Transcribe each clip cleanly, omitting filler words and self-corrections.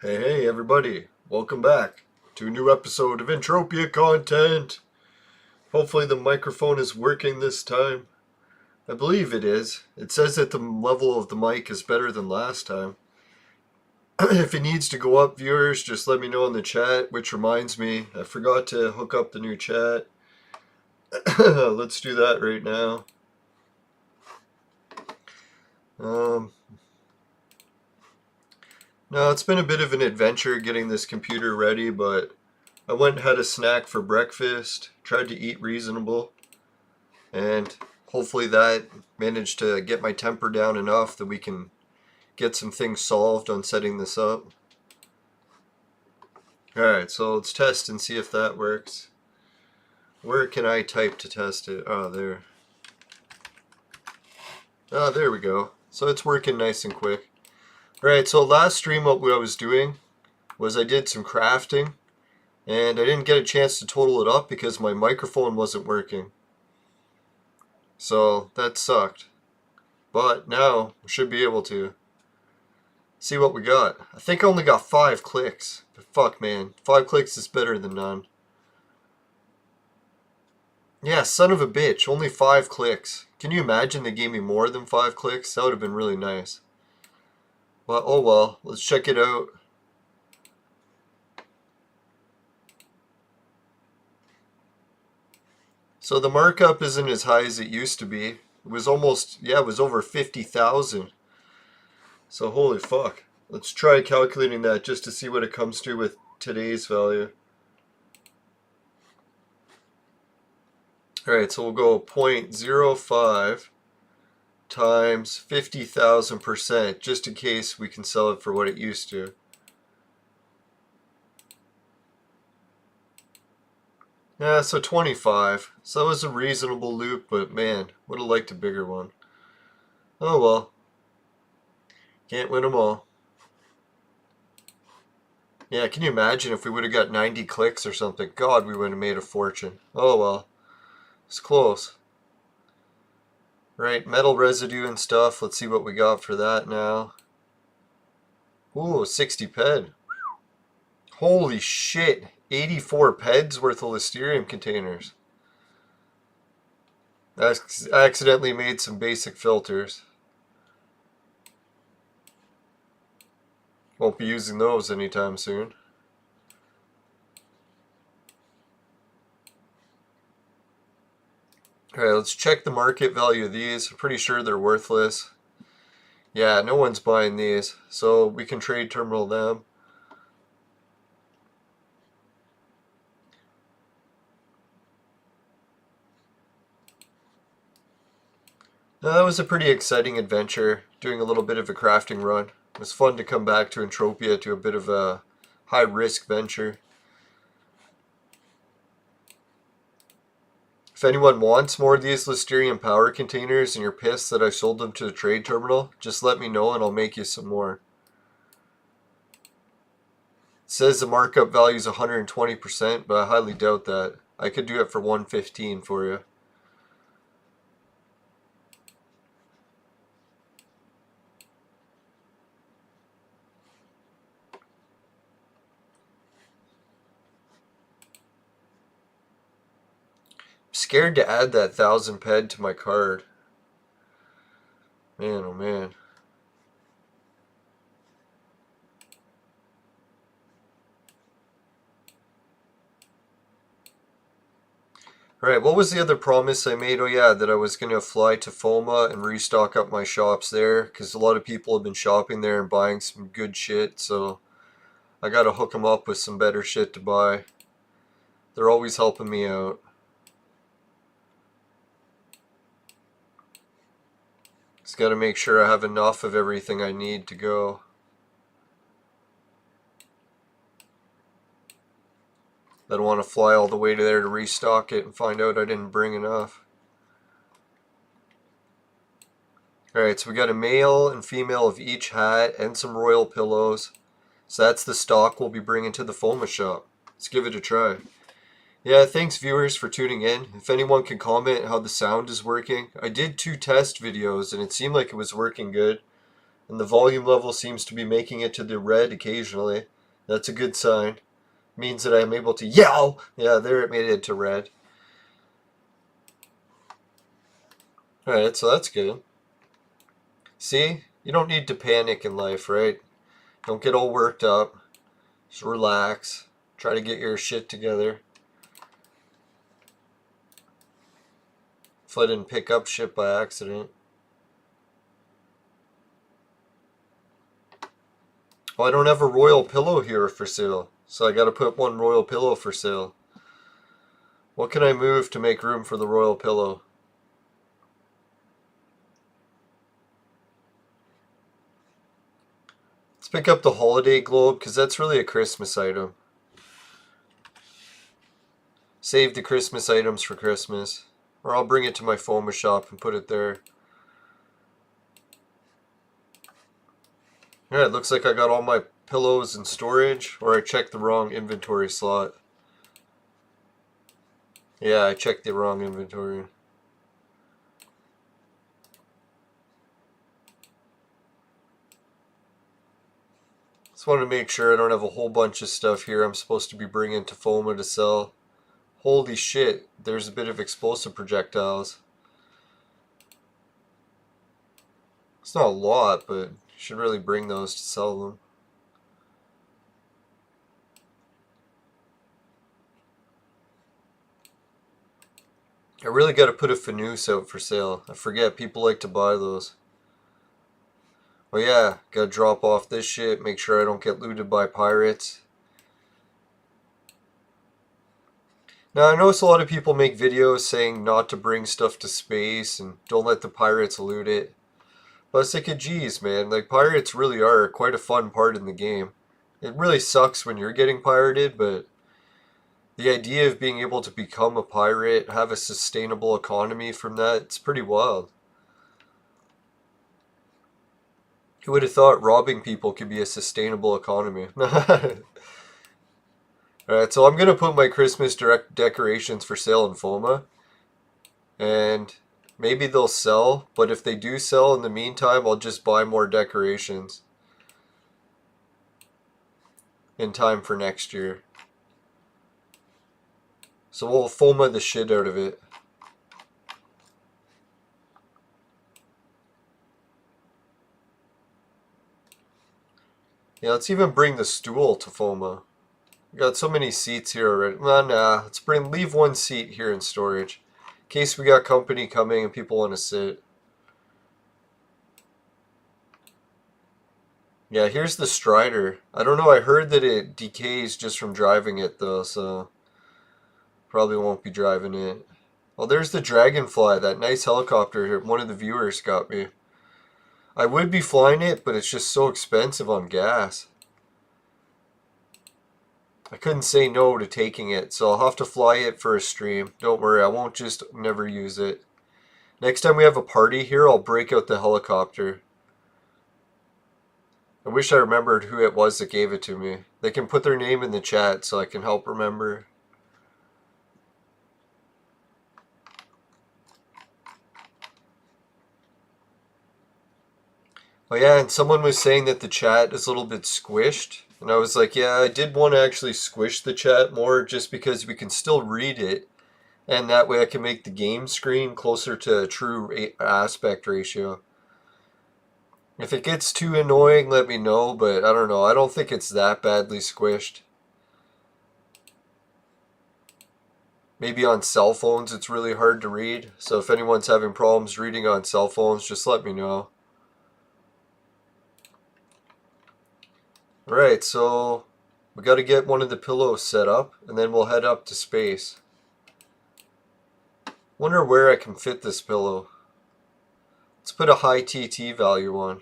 Hey everybody, welcome back to a new episode of Entropia content. Hopefully the microphone is working this time. I believe it is. It says that the level of the mic is better than last time. If it needs to go up, viewers, just let me know in the chat, which reminds me, I forgot to hook up the new chat. Let's do that right now. No, it's been a bit of an adventure getting this computer ready, but I went and had a snack for breakfast, tried to eat reasonable, and hopefully that managed to get my temper down enough that we can get some things solved on setting this up. Alright, so let's test and see if that works. Where can I type to test it? Oh, there. Oh, there we go. So it's working nice and quick. Alright, so last stream what I was doing was I did some crafting, and I didn't get a chance to total it up because my microphone wasn't working. So that sucked. But now we should be able to see what we got. I think I only got 5 clicks. But fuck man, 5 clicks is better than none. Yeah, son of a bitch, only 5 clicks. Can you imagine they gave me more than 5 clicks? That would have been really nice. But oh well, let's check it out. So the markup isn't as high as it used to be. It was almost, yeah, it was over 50,000. So holy fuck. Let's try calculating that just to see what it comes to with today's value. Alright, so we'll go 0.05 times 50,000%, just in case we can sell it for what it used to. Yeah, so 25. So that was a reasonable loop, but man, would have liked a bigger one. Oh well. Can't win them all. Yeah, can you imagine if we would have got 90 clicks or something? God, we would have made a fortune. Oh well. It's close. Right, metal residue and stuff. Let's see what we got for that now. Ooh, 60 ped. Holy shit. 84 peds worth of Listerium containers. I accidentally made some basic filters. Won't be using those anytime soon. Alright, let's check the market value of these. I'm pretty sure they're worthless. Yeah, no one's buying these, so we can trade terminal them. Now, that was a pretty exciting adventure, doing a little bit of a crafting run. It was fun to come back to Entropia to a bit of a high-risk venture. If anyone wants more of these Listerium power containers and you're pissed that I sold them to the trade terminal, just let me know and I'll make you some more. It says the markup value is 120%, but I highly doubt that. I could do it for 115 for you. Scared to add that 1000 ped to my card. Man, oh man. Alright, what was the other promise I made? Oh yeah, that I was going to fly to FOMA and restock up my shops there, because a lot of people have been shopping there and buying some good shit, so I gotta hook them up with some better shit to buy. They're always helping me out. Just gotta make sure I have enough of everything I need to go. I don't want to fly all the way to there to restock it and find out I didn't bring enough. Alright, so we got a male and female of each hat and some royal pillows. So that's the stock we'll be bringing to the FOMA shop. Let's give it a try. Yeah, thanks viewers for tuning in. If anyone can comment how the sound is working. I did 2 test videos and it seemed like it was working good. And the volume level seems to be making it to the red occasionally. That's a good sign. Means that I'm able to yell. Yeah, there it made it to red. Alright, so that's good. See? You don't need to panic in life, right? Don't get all worked up. Just relax. Try to get your shit together. If I didn't pick up shit by accident. Well, I don't have a royal pillow here for sale. So I gotta put one royal pillow for sale. What can I move to make room for the royal pillow? Let's pick up the holiday globe because that's really a Christmas item. Save the Christmas items for Christmas. Or I'll bring it to my FOMA shop and put it there. Yeah, it looks like I got all my pillows in storage, or I checked the wrong inventory slot. Yeah, I checked the wrong inventory. Just want to make sure I don't have a whole bunch of stuff here I'm supposed to be bringing to FOMA to sell. Holy shit, there's a bit of explosive projectiles. It's not a lot, but you should really bring those to sell them. I really got to put a Fanus out for sale. I forget, people like to buy those. Oh yeah, gotta drop off this shit, make sure I don't get looted by pirates. Now, I notice a lot of people make videos saying not to bring stuff to space and don't let the pirates loot it. But it's like, geez, man, like, pirates really are quite a fun part in the game. It really sucks when you're getting pirated, but the idea of being able to become a pirate, have a sustainable economy from that, it's pretty wild. Who would have thought robbing people could be a sustainable economy? Alright, so I'm going to put my Christmas decorations for sale in FOMA. And maybe they'll sell, but if they do sell in the meantime, I'll just buy more decorations. In time for next year. So we'll FOMA the shit out of it. Yeah, let's even bring the stool to FOMA. We got so many seats here already. Well, nah, let's leave one seat here in storage. In case we got company coming and people want to sit. Yeah, here's the Strider. I don't know, I heard that it decays just from driving it though, so probably won't be driving it. Well, there's the Dragonfly, that nice helicopter here. One of the viewers got me. I would be flying it, but it's just so expensive on gas. I couldn't say no to taking it, so I'll have to fly it for a stream. Don't worry, I won't just never use it. Next time we have a party here, I'll break out the helicopter. I wish I remembered who it was that gave it to me. They can put their name in the chat so I can help remember. Oh yeah, and someone was saying that the chat is a little bit squished. And I was like, yeah, I did want to actually squish the chat more just because we can still read it. And that way I can make the game screen closer to a true aspect ratio. If it gets too annoying, let me know, but I don't know. I don't think it's that badly squished. Maybe on cell phones it's really hard to read. So if anyone's having problems reading on cell phones, just let me know. Alright, so we got to get one of the pillows set up, and then we'll head up to space. Wonder where I can fit this pillow. Let's put a high TT value on.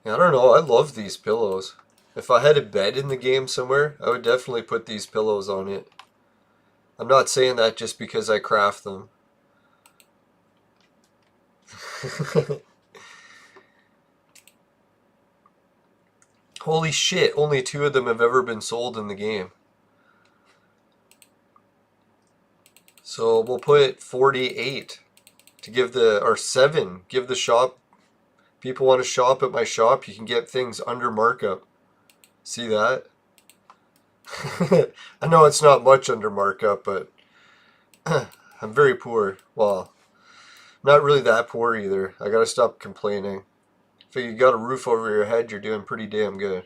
I don't know, I love these pillows. If I had a bed in the game somewhere, I would definitely put these pillows on it. I'm not saying that just because I craft them. Holy shit, only 2 of them have ever been sold in the game. So we'll put 48 to give the, or 7, give the shop, people want to shop at my shop, you can get things under markup. See that? I know it's not much under markup, but I'm very poor. Well, not really that poor either. I gotta stop complaining. If you got a roof over your head, you're doing pretty damn good.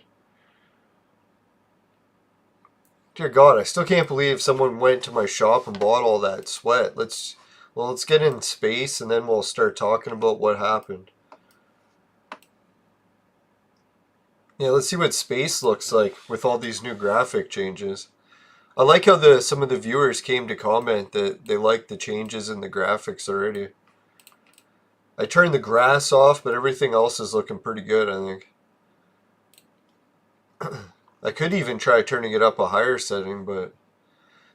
Dear God, I still can't believe someone went to my shop and bought all that sweat. Let's get in space and then we'll start talking about what happened. Yeah, let's see what space looks like with all these new graphic changes. I like how some of the viewers came to comment that they like the changes in the graphics already. I turned the grass off, but everything else is looking pretty good, I think. I could even try turning it up a higher setting, but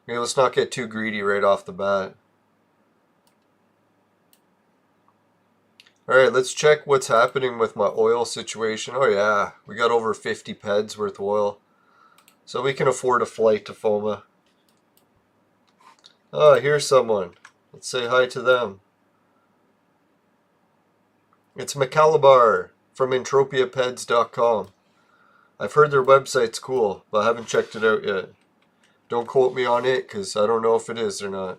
let's not get too greedy right off the bat. Alright, let's check what's happening with my oil situation. Oh yeah, we got over 50 peds worth of oil. So we can afford a flight to FOMA. Oh, here's someone. Let's say hi to them. It's McCalabar from entropiapeds.com. I've heard their website's cool, but I haven't checked it out yet. Don't quote me on it, because I don't know if it is or not.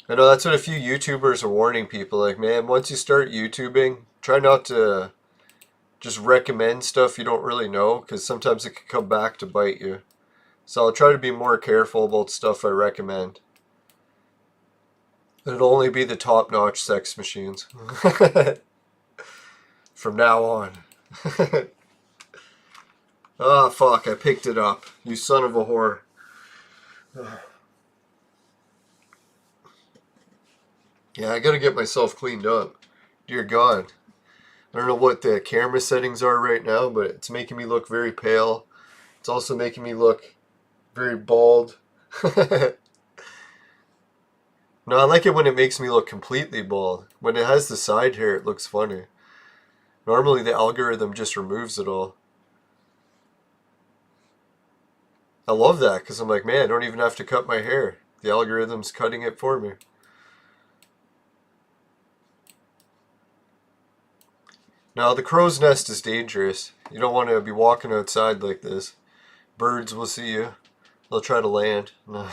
I know that's what a few YouTubers are warning people, like, man, once you start YouTubing, try not to just recommend stuff you don't really know, because sometimes it can come back to bite you. So I'll try to be more careful about stuff I recommend. It'll only be the top-notch sex machines. From now on. Ah, fuck, I picked it up. You son of a whore. Yeah, I gotta get myself cleaned up. Dear God. I don't know what the camera settings are right now, but it's making me look very pale. It's also making me look very bald. No, I like it when it makes me look completely bald. When it has the side hair, it looks funny. Normally the algorithm just removes it all. I love that, because I'm like, man, I don't even have to cut my hair. The algorithm's cutting it for me. Now, the crow's nest is dangerous. You don't want to be walking outside like this. Birds will see you. They'll try to land. No.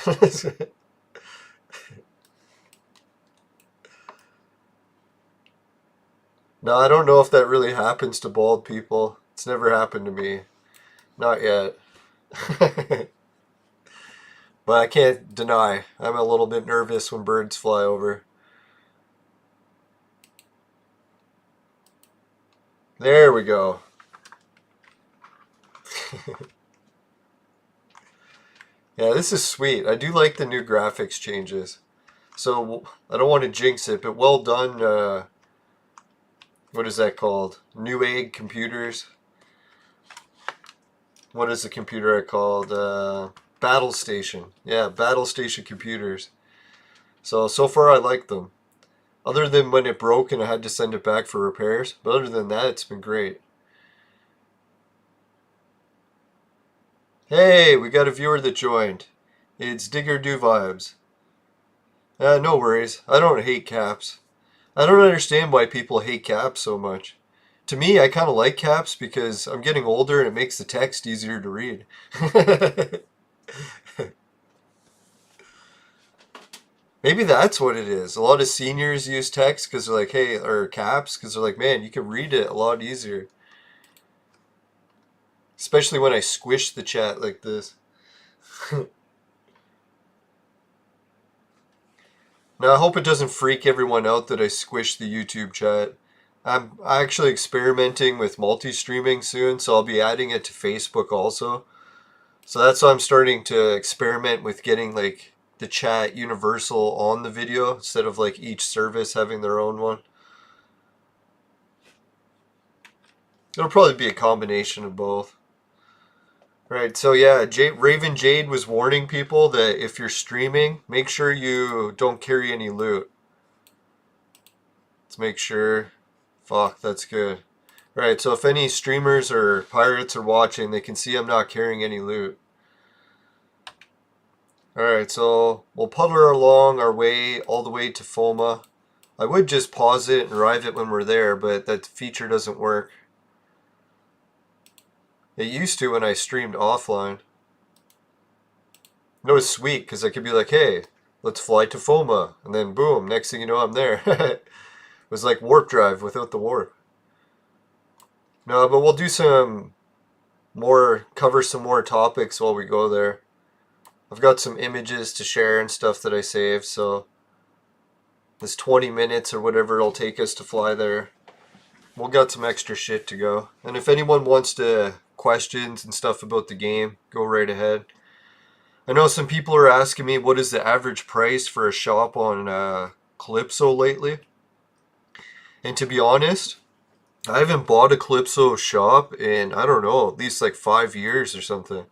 No, I don't know if that really happens to bald people. It's never happened to me. Not yet. But I can't deny, I'm a little bit nervous when birds fly over. There we go. Yeah, this is sweet. I do like the new graphics changes. So, I don't want to jinx it, but well done, what is that called? New Egg Computers. What is the computer I called? Battle Station. Yeah, Battle Station Computers. So far I like them. Other than when it broke and I had to send it back for repairs. But other than that, it's been great. Hey, we got a viewer that joined. It's Digger Do Vibes. No worries. I don't hate caps. I don't understand why people hate caps so much. To me, I kind of like caps because I'm getting older and it makes the text easier to read. Maybe that's what it is. A lot of seniors use text because they're like, hey, or caps because they're like, man, you can read it a lot easier. Especially when I squish the chat like this. Now, I hope it doesn't freak everyone out that I squish the YouTube chat. I'm actually experimenting with multi-streaming soon, so I'll be adding it to Facebook also. So that's why I'm starting to experiment with getting like the chat universal on the video instead of like each service having their own one. It'll probably be a combination of both. Right, so yeah, Raven Jade was warning people that if you're streaming, make sure you don't carry any loot. Let's make sure. Fuck, that's good. Right, so if any streamers or pirates are watching, they can see I'm not carrying any loot. Alright, so we'll puddle along our way all the way to FOMA. I would just pause it and arrive it when we're there, but that feature doesn't work. It used to when I streamed offline. No, it's sweet because I could be like, hey, let's fly to FOMA. And then boom, next thing you know, I'm there. It was like warp drive without the warp. No, but we'll do some more, cover some more topics while we go there. I've got some images to share and stuff that I saved, so this 20 minutes or whatever it'll take us to fly there. We'll got some extra shit to go. And if anyone wants to questions and stuff about the game, go right ahead. I know some people are asking me what is the average price for a shop on Calypso lately. And to be honest, I haven't bought a Calypso shop in, I don't know, at least like 5 years or something.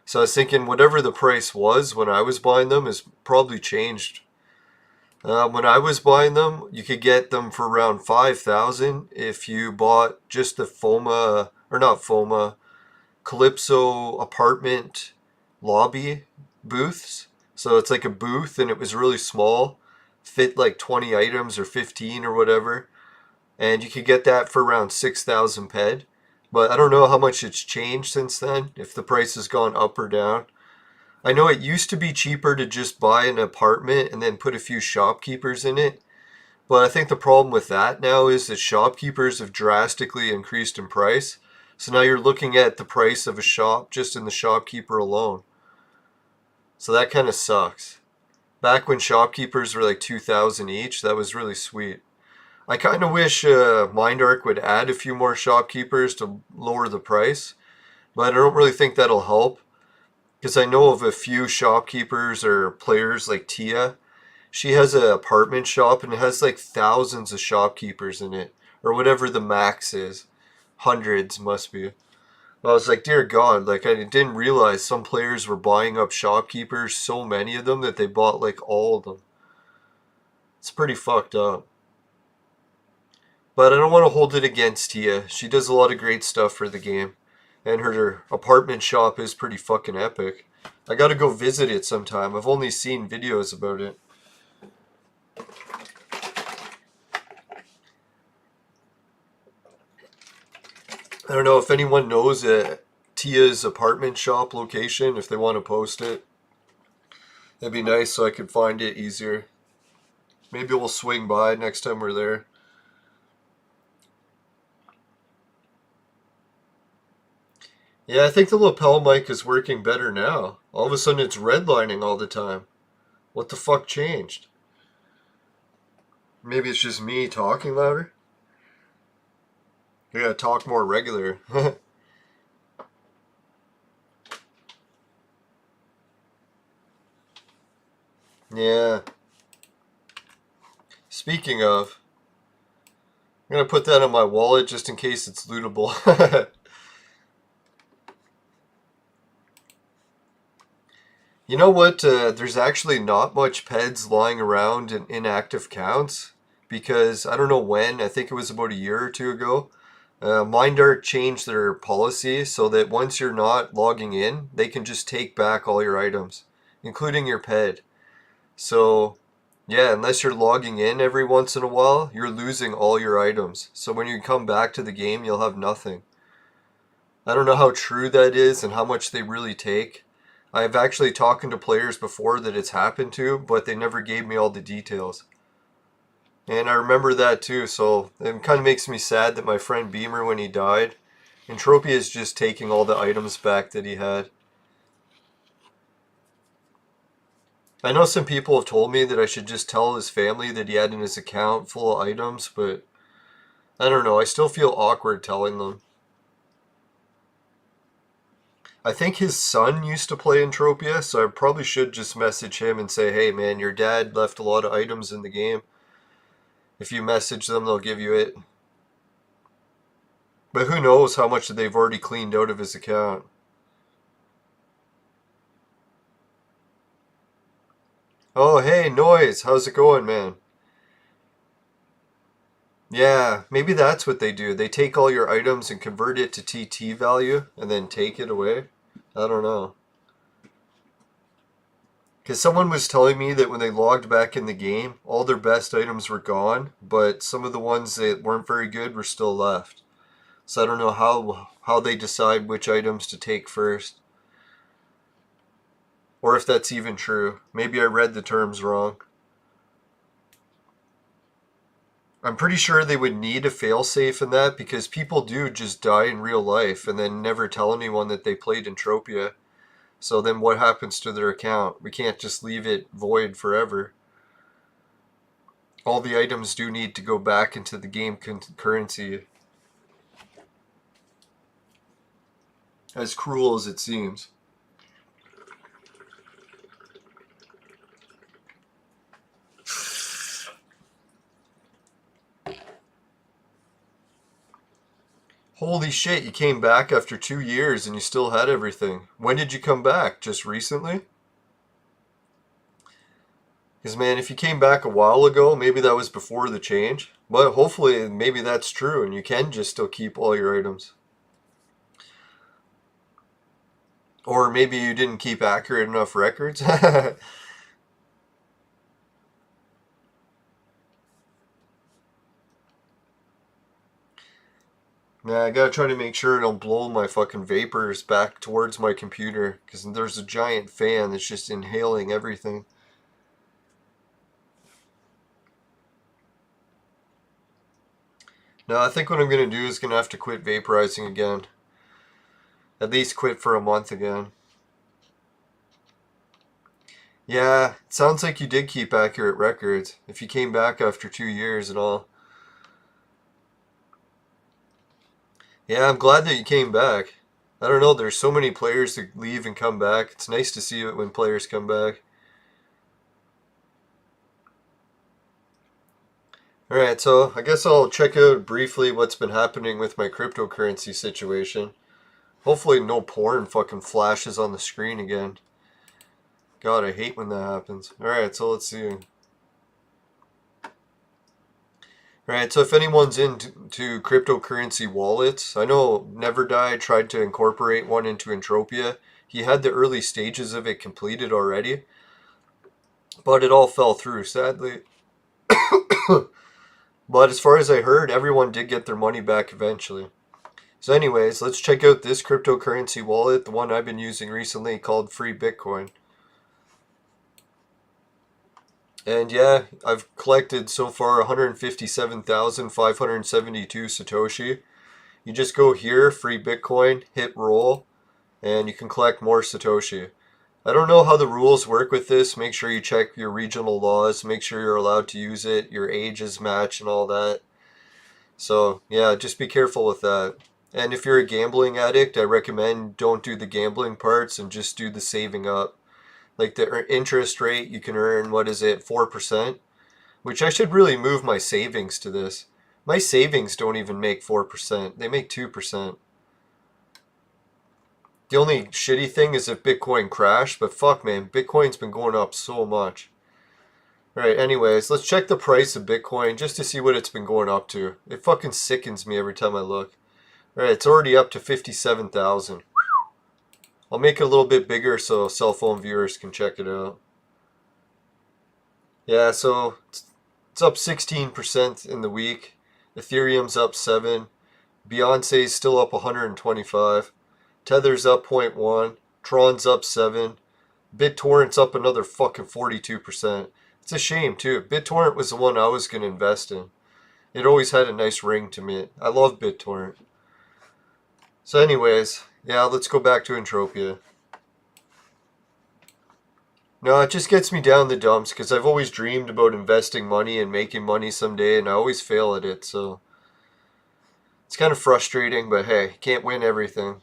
So I was thinking whatever the price was when I was buying them has probably changed. When I was buying them, you could get them for around 5,000 if you bought just the FOMA, or not FOMA, Calypso apartment lobby booths. So it's like a booth and it was really small, fit like 20 items or 15 or whatever. And you could get that for around 6,000 ped. But I don't know how much it's changed since then, if the price has gone up or down. I know it used to be cheaper to just buy an apartment and then put a few shopkeepers in it. But I think the problem with that now is that shopkeepers have drastically increased in price. So now you're looking at the price of a shop just in the shopkeeper alone. So that kind of sucks. Back when shopkeepers were like 2,000 each, that was really sweet. I kind of wish MindArc would add a few more shopkeepers to lower the price, but I don't really think that'll help, because I know of a few shopkeepers or players like Tia. She has an apartment shop and it has like thousands of shopkeepers in it, or whatever the max is. Hundreds must be. I was like, dear God, like I didn't realize some players were buying up shopkeepers, so many of them that they bought like all of them. It's pretty fucked up. But I don't want to hold it against Tia. She does a lot of great stuff for the game. And her apartment shop is pretty fucking epic. I gotta go visit it sometime. I've only seen videos about it. I don't know if anyone knows Tia's apartment shop location, if they want to post it. That'd be nice so I could find it easier. Maybe we'll swing by next time we're there. Yeah, I think the lapel mic is working better now. All of a sudden it's redlining all the time. What the fuck changed? Maybe it's just me talking louder? I gotta talk more regular. Yeah. Speaking of, I'm gonna put that in my wallet just in case it's lootable. You know what? There's actually not much peds lying around in inactive counts because I don't know when. I think it was about a year or two ago. MindArc changed their policy so that once you're not logging in, they can just take back all your items, including your ped. So, yeah, unless you're logging in every once in a while, you're losing all your items. So when you come back to the game, you'll have nothing. I don't know how true that is and how much they really take. I've actually talked to players before that it's happened to, but they never gave me all the details. And I remember that too, so it kind of makes me sad that my friend Beamer, when he died, Entropia is just taking all the items back that he had. I know some people have told me that I should just tell his family that he had in his account full of items, but I don't know, I still feel awkward telling them. I think his son used to play Entropia, so I probably should just message him and say, hey man, your dad left a lot of items in the game. If you message them, they'll give you it. But who knows how much they've already cleaned out of his account. Oh, hey, Noise. How's it going, man? Yeah, maybe that's what they do. They take all your items and convert it to TT value and then take it away. I don't know. Because someone was telling me that when they logged back in the game, all their best items were gone, but some of the ones that weren't very good were still left. So I don't know how they decide which items to take first. Or if that's even true. Maybe I read the terms wrong. I'm pretty sure they would need a failsafe in that because people do just die in real life and then never tell anyone that they played Entropia. So then what happens to their account? We can't just leave it void forever. All the items do need to go back into the game currency. As cruel as it seems. Holy shit, you came back after 2 years and you still had everything. When did you come back? Just recently? Because, man, if you came back a while ago, maybe that was before the change. But hopefully, maybe that's true and you can just still keep all your items. Or maybe you didn't keep accurate enough records. Yeah, I gotta try to make sure I don't blow my fucking vapors back towards my computer, because there's a giant fan that's just inhaling everything. No, I think what I'm gonna do is gonna have to quit vaporizing again. At least quit for a month again. Yeah, it sounds like you did keep accurate records, if you came back after 2 years and all. Yeah, I'm glad that you came back. I don't know, there's so many players that leave and come back. It's nice to see it when players come back. Alright, so I guess I'll check out briefly what's been happening with my cryptocurrency situation. Hopefully no porn fucking flashes on the screen again. God, I hate when that happens. Alright, so let's see. Alright, so if anyone's into cryptocurrency wallets, I know Neverdie tried to incorporate one into Entropia. He had the early stages of it completed already, but it all fell through, sadly. But as far as I heard, everyone did get their money back eventually. So anyways, let's check out this cryptocurrency wallet, the one I've been using recently called Free Bitcoin. And yeah, I've collected so far 157,572 Satoshi. You just go here, Free Bitcoin, hit roll, and you can collect more Satoshi. I don't know how the rules work with this. Make sure you check your regional laws. Make sure you're allowed to use it. Your ages match and all that. So yeah, just be careful with that. And if you're a gambling addict, I recommend don't do the gambling parts and just do the saving up. Like the interest rate, you can earn, what is it, 4%? Which I should really move my savings to this. My savings don't even make 4%. They make 2%. The only shitty thing is if Bitcoin crashed, but fuck man, Bitcoin's been going up so much. Alright, anyways, let's check the price of Bitcoin just to see what it's been going up to. It fucking sickens me every time I look. Alright, it's already up to 57,000. I'll make it a little bit bigger so cell phone viewers can check it out. Yeah, so it's up 16% in the week. Ethereum's up 7. Beyonce's still up 125. Tether's up 0.1. Tron's up 7. Bittorrent's up another fucking 42%. It's a shame too. Bittorrent was the one I was going to invest in. It always had a nice ring to me. I love Bittorrent. So anyways, yeah, let's go back to Entropia. No, it just gets me down the dumps because I've always dreamed about investing money and making money someday, and I always fail at it, so it's kind of frustrating, but hey, you can't win everything.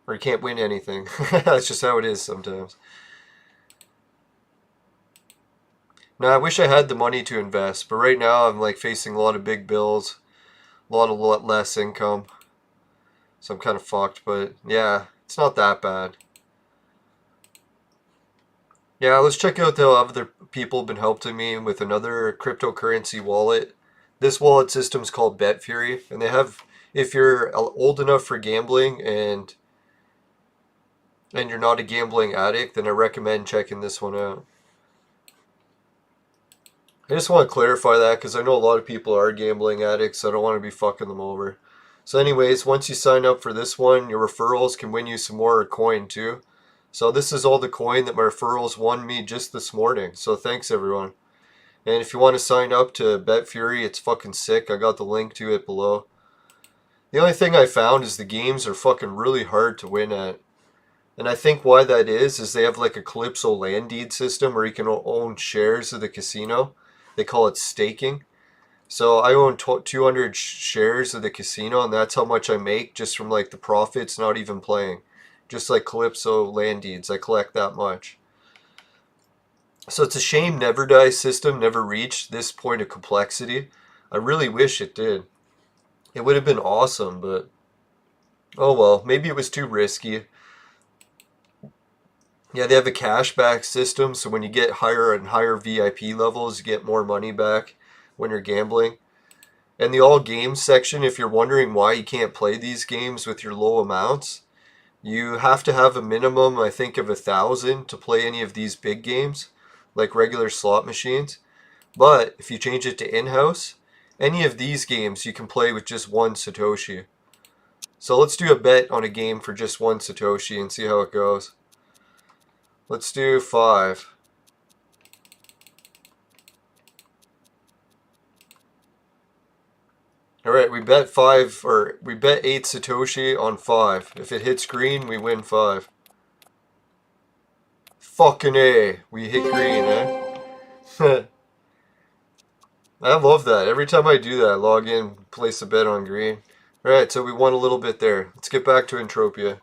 Or you can't win anything. That's just how it is sometimes. Now, I wish I had the money to invest, but right now I'm like facing a lot of big bills, a lot less income. So I'm kind of fucked, but yeah, it's not that bad. Yeah, let's check out how other people have been helping me with another cryptocurrency wallet. This wallet system is called Bitfury, and they have, if you're old enough for gambling and you're not a gambling addict, then I recommend checking this one out. I just want to clarify that because I know a lot of people are gambling addicts, so I don't want to be fucking them over. So anyways, once you sign up for this one, your referrals can win you some more coin too. So this is all the coin that my referrals won me just this morning. So thanks everyone. And if you want to sign up to Bitfury, it's fucking sick. I got the link to it below. The only thing I found is the games are fucking really hard to win at. And I think why that is they have like a Calypso land deed system where you can own shares of the casino. They call it staking. So I own 200 shares of the casino, and that's how much I make just from like the profits, not even playing. Just like Calypso land deeds, I collect that much. So it's a shame Never Die system never reached this point of complexity. I really wish it did. It would have been awesome, but oh well, maybe it was too risky. Yeah, they have a cashback system, so when you get higher and higher VIP levels, you get more money back when you're gambling. And the all games section, if you're wondering why you can't play these games with your low amounts, you have to have a minimum, I think, of 1,000 to play any of these big games, like regular slot machines. But if you change it to in-house, any of these games you can play with just 1 Satoshi. So let's do a bet on a game for just 1 Satoshi and see how it goes. Let's do 5. Alright, we bet 5, or we bet 8 Satoshi on 5. If it hits green, we win 5. Fucking A. We hit green, eh? I love that. Every time I do that, I log in, place a bet on green. Alright, so we won a little bit there. Let's get back to Entropia.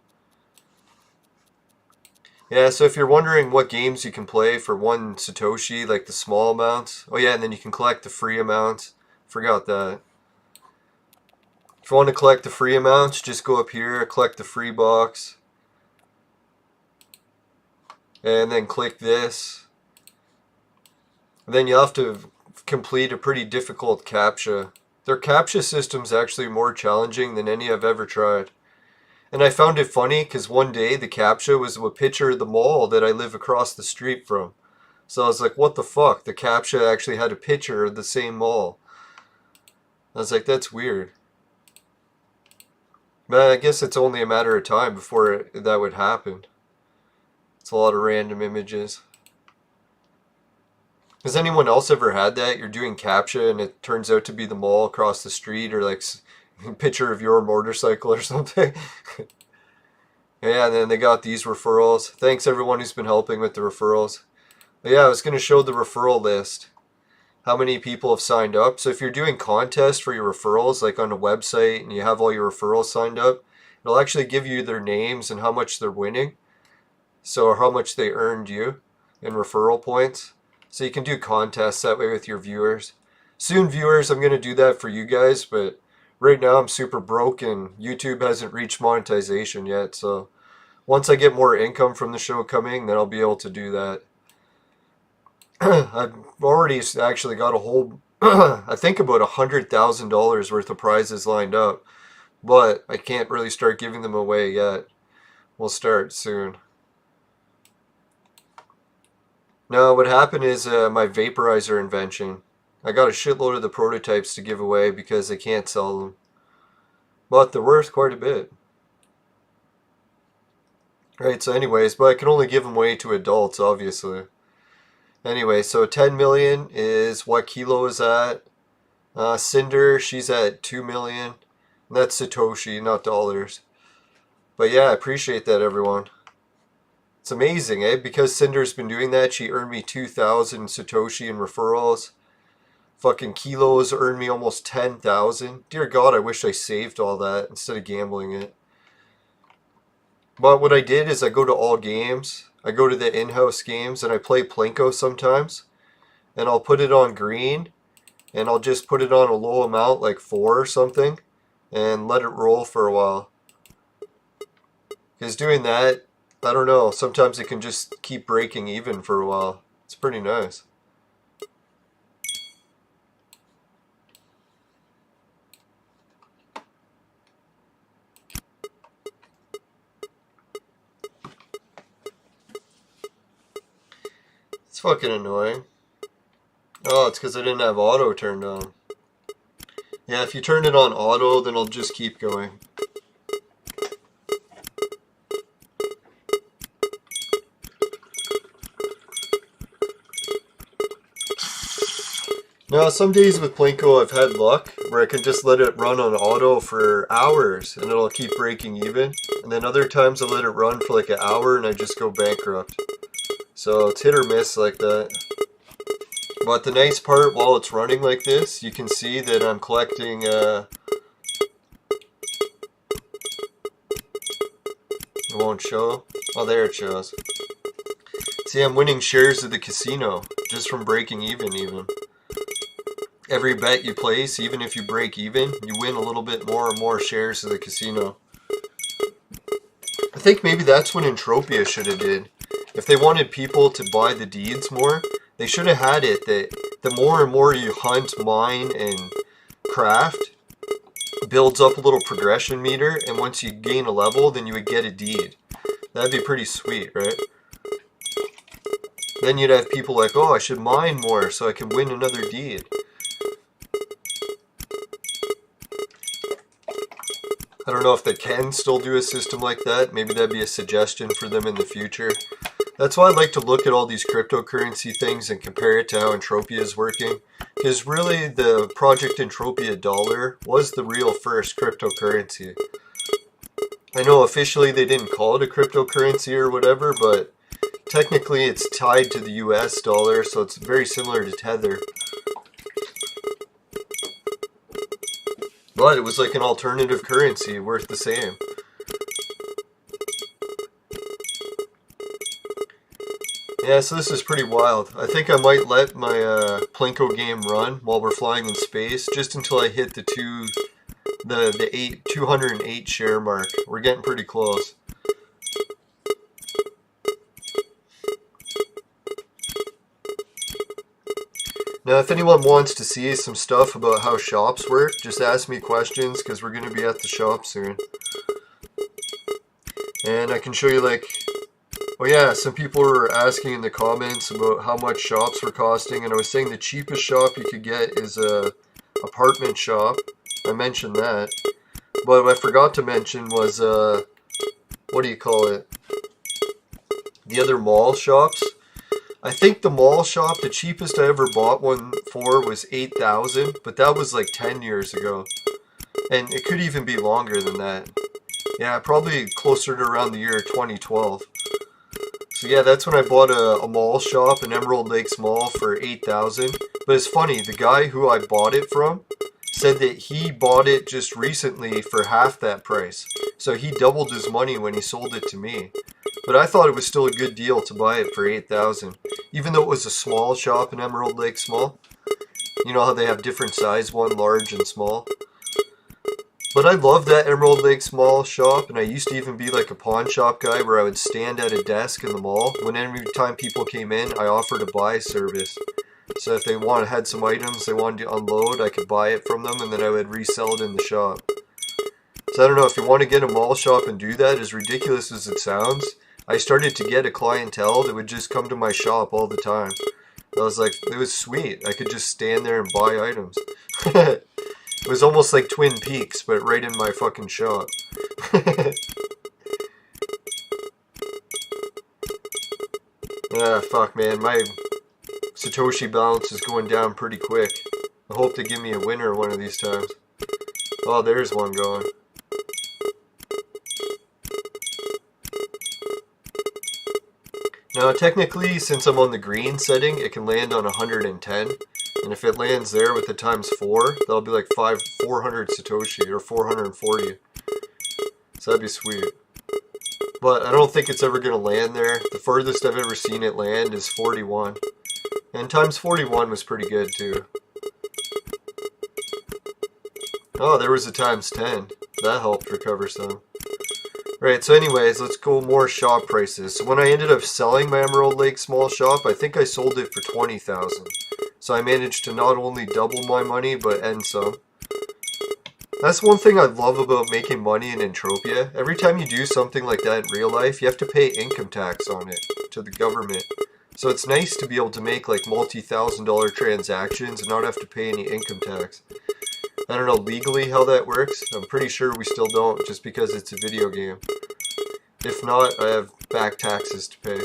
Yeah, so if you're wondering what games you can play for 1 Satoshi, like the small amounts. Oh yeah, and then you can collect the free amounts. Forgot that. If you want to collect the free amounts, just go up here, collect the free box. And then click this. And then you'll have to complete a pretty difficult CAPTCHA. Their CAPTCHA system's actually more challenging than any I've ever tried. And I found it funny because one day the CAPTCHA was a picture of the mall that I live across the street from. So I was like, what the fuck? The CAPTCHA actually had a picture of the same mall. I was like, that's weird. But I guess it's only a matter of time before that would happen. It's a lot of random images. Has anyone else ever had that? You're doing CAPTCHA and it turns out to be the mall across the street, or like a picture of your motorcycle or something? Yeah, and then they got these referrals. Thanks everyone who's been helping with the referrals. But yeah, I was going to show the referral list. How many people have signed up. So if you're doing contests for your referrals, like on a website, and you have all your referrals signed up, it'll actually give you their names and how much they're winning. So how much they earned you in referral points. So you can do contests that way with your viewers. Soon, viewers, I'm going to do that for you guys, but right now I'm super broke and YouTube hasn't reached monetization yet. So once I get more income from the show coming, then I'll be able to do that. I've already actually got a whole, I think about $100,000 worth of prizes lined up, but I can't really start giving them away yet. We'll start soon. No, what happened is my vaporizer invention. I got a shitload of the prototypes to give away because I can't sell them. But they're worth quite a bit. Right, so anyways, but I can only give them away to adults, obviously. Anyway, so 10 million is what Kilo is at. Cinder, she's at 2 million. And that's Satoshi, not dollars. But yeah, I appreciate that, everyone. It's amazing, eh? Because Cinder's been doing that, she earned me 2,000 Satoshi in referrals. Fucking Kilo's earned me almost 10,000. Dear God, I wish I saved all that instead of gambling it. But what I did is I go to all games. I go to the in-house games and I play Plinko sometimes. And I'll put it on green. And I'll just put it on a low amount, like 4 or something. And let it roll for a while. Because doing that, I don't know, sometimes it can just keep breaking even for a while. It's pretty nice. It's fucking annoying. Oh, it's because I didn't have auto turned on. Yeah, if you turn it on auto, then it'll just keep going. Now, some days with Plinko I've had luck where I can just let it run on auto for hours and it'll keep breaking even. And then other times I let it run for like an hour and I just go bankrupt. So it's hit or miss like that. But the nice part, while it's running like this, you can see that I'm collecting it won't show. Oh, there it shows. See, I'm winning shares of the casino just from breaking even. Every bet you place, even if you break even, you win a little bit more and more shares of the casino. I think maybe that's what Entropia should have did. If they wanted people to buy the deeds more, they should have had it that the more and more you hunt, mine, and craft, builds up a little progression meter, and once you gain a level, then you would get a deed. That'd be pretty sweet, right? Then you'd have people like, oh, I should mine more so I can win another deed. I don't know if they can still do a system like that. Maybe that'd be a suggestion for them in the future. That's why I like to look at all these cryptocurrency things and compare it to how Entropia is working. Because really, the Project Entropia dollar was the real first cryptocurrency. I know officially they didn't call it a cryptocurrency or whatever, but technically it's tied to the US dollar, so it's very similar to Tether. But it was like an alternative currency, worth the same. Yeah, so this is pretty wild. I think I might let my Plinko game run while we're flying in space, just until I hit the 208 share mark. We're getting pretty close. Now, if anyone wants to see some stuff about how shops work, just ask me questions, because we're going to be at the shop soon. And I can show you, like, oh yeah, some people were asking in the comments about how much shops were costing, and I was saying the cheapest shop you could get is a apartment shop. I mentioned that. But what I forgot to mention was, what do you call it? The other mall shops. I think the mall shop, the cheapest I ever bought one for was $8,000, but that was like 10 years ago. And it could even be longer than that. Yeah, probably closer to around the year 2012. So yeah, that's when I bought a mall shop, an Emerald Lakes Mall, for $8,000. But it's funny, the guy who I bought it from said that he bought it just recently for half that price. So he doubled his money when he sold it to me. But I thought it was still a good deal to buy it for $8,000. Even though it was a small shop in Emerald Lakes Mall. You know how they have different size, one large and small. But I love that Emerald Lakes Mall shop, and I used to even be like a pawn shop guy where I would stand at a desk in the mall. When every time people came in, I offered a buy service. So if they had some items they wanted to unload, I could buy it from them, and then I would resell it in the shop. So I don't know, if you want to get a mall shop and do that, as ridiculous as it sounds, I started to get a clientele that would just come to my shop all the time. I was like, it was sweet. I could just stand there and buy items. It was almost like Twin Peaks, but right in my fucking shop. Ah, fuck, man. My Satoshi balance is going down pretty quick. I hope they give me a winner one of these times. Oh, there's one going. Now, technically, since I'm on the green setting, it can land on 110. And if it lands there with the times 4, that'll be like 400 Satoshi, or 440. So that'd be sweet. But I don't think it's ever going to land there. The furthest I've ever seen it land is 41. And times 41 was pretty good, too. Oh, there was a times 10. That helped recover some. Right, so anyways, let's go more shop prices. So when I ended up selling my Emerald Lake small shop, I think I sold it for 20,000. So I managed to not only double my money, but end some. That's one thing I love about making money in Entropia. Every time you do something like that in real life, you have to pay income tax on it to the government. So it's nice to be able to make like multi-$1,000 transactions and not have to pay any income tax. I don't know legally how that works. I'm pretty sure we still don't, just because it's a video game. If not, I have back taxes to pay.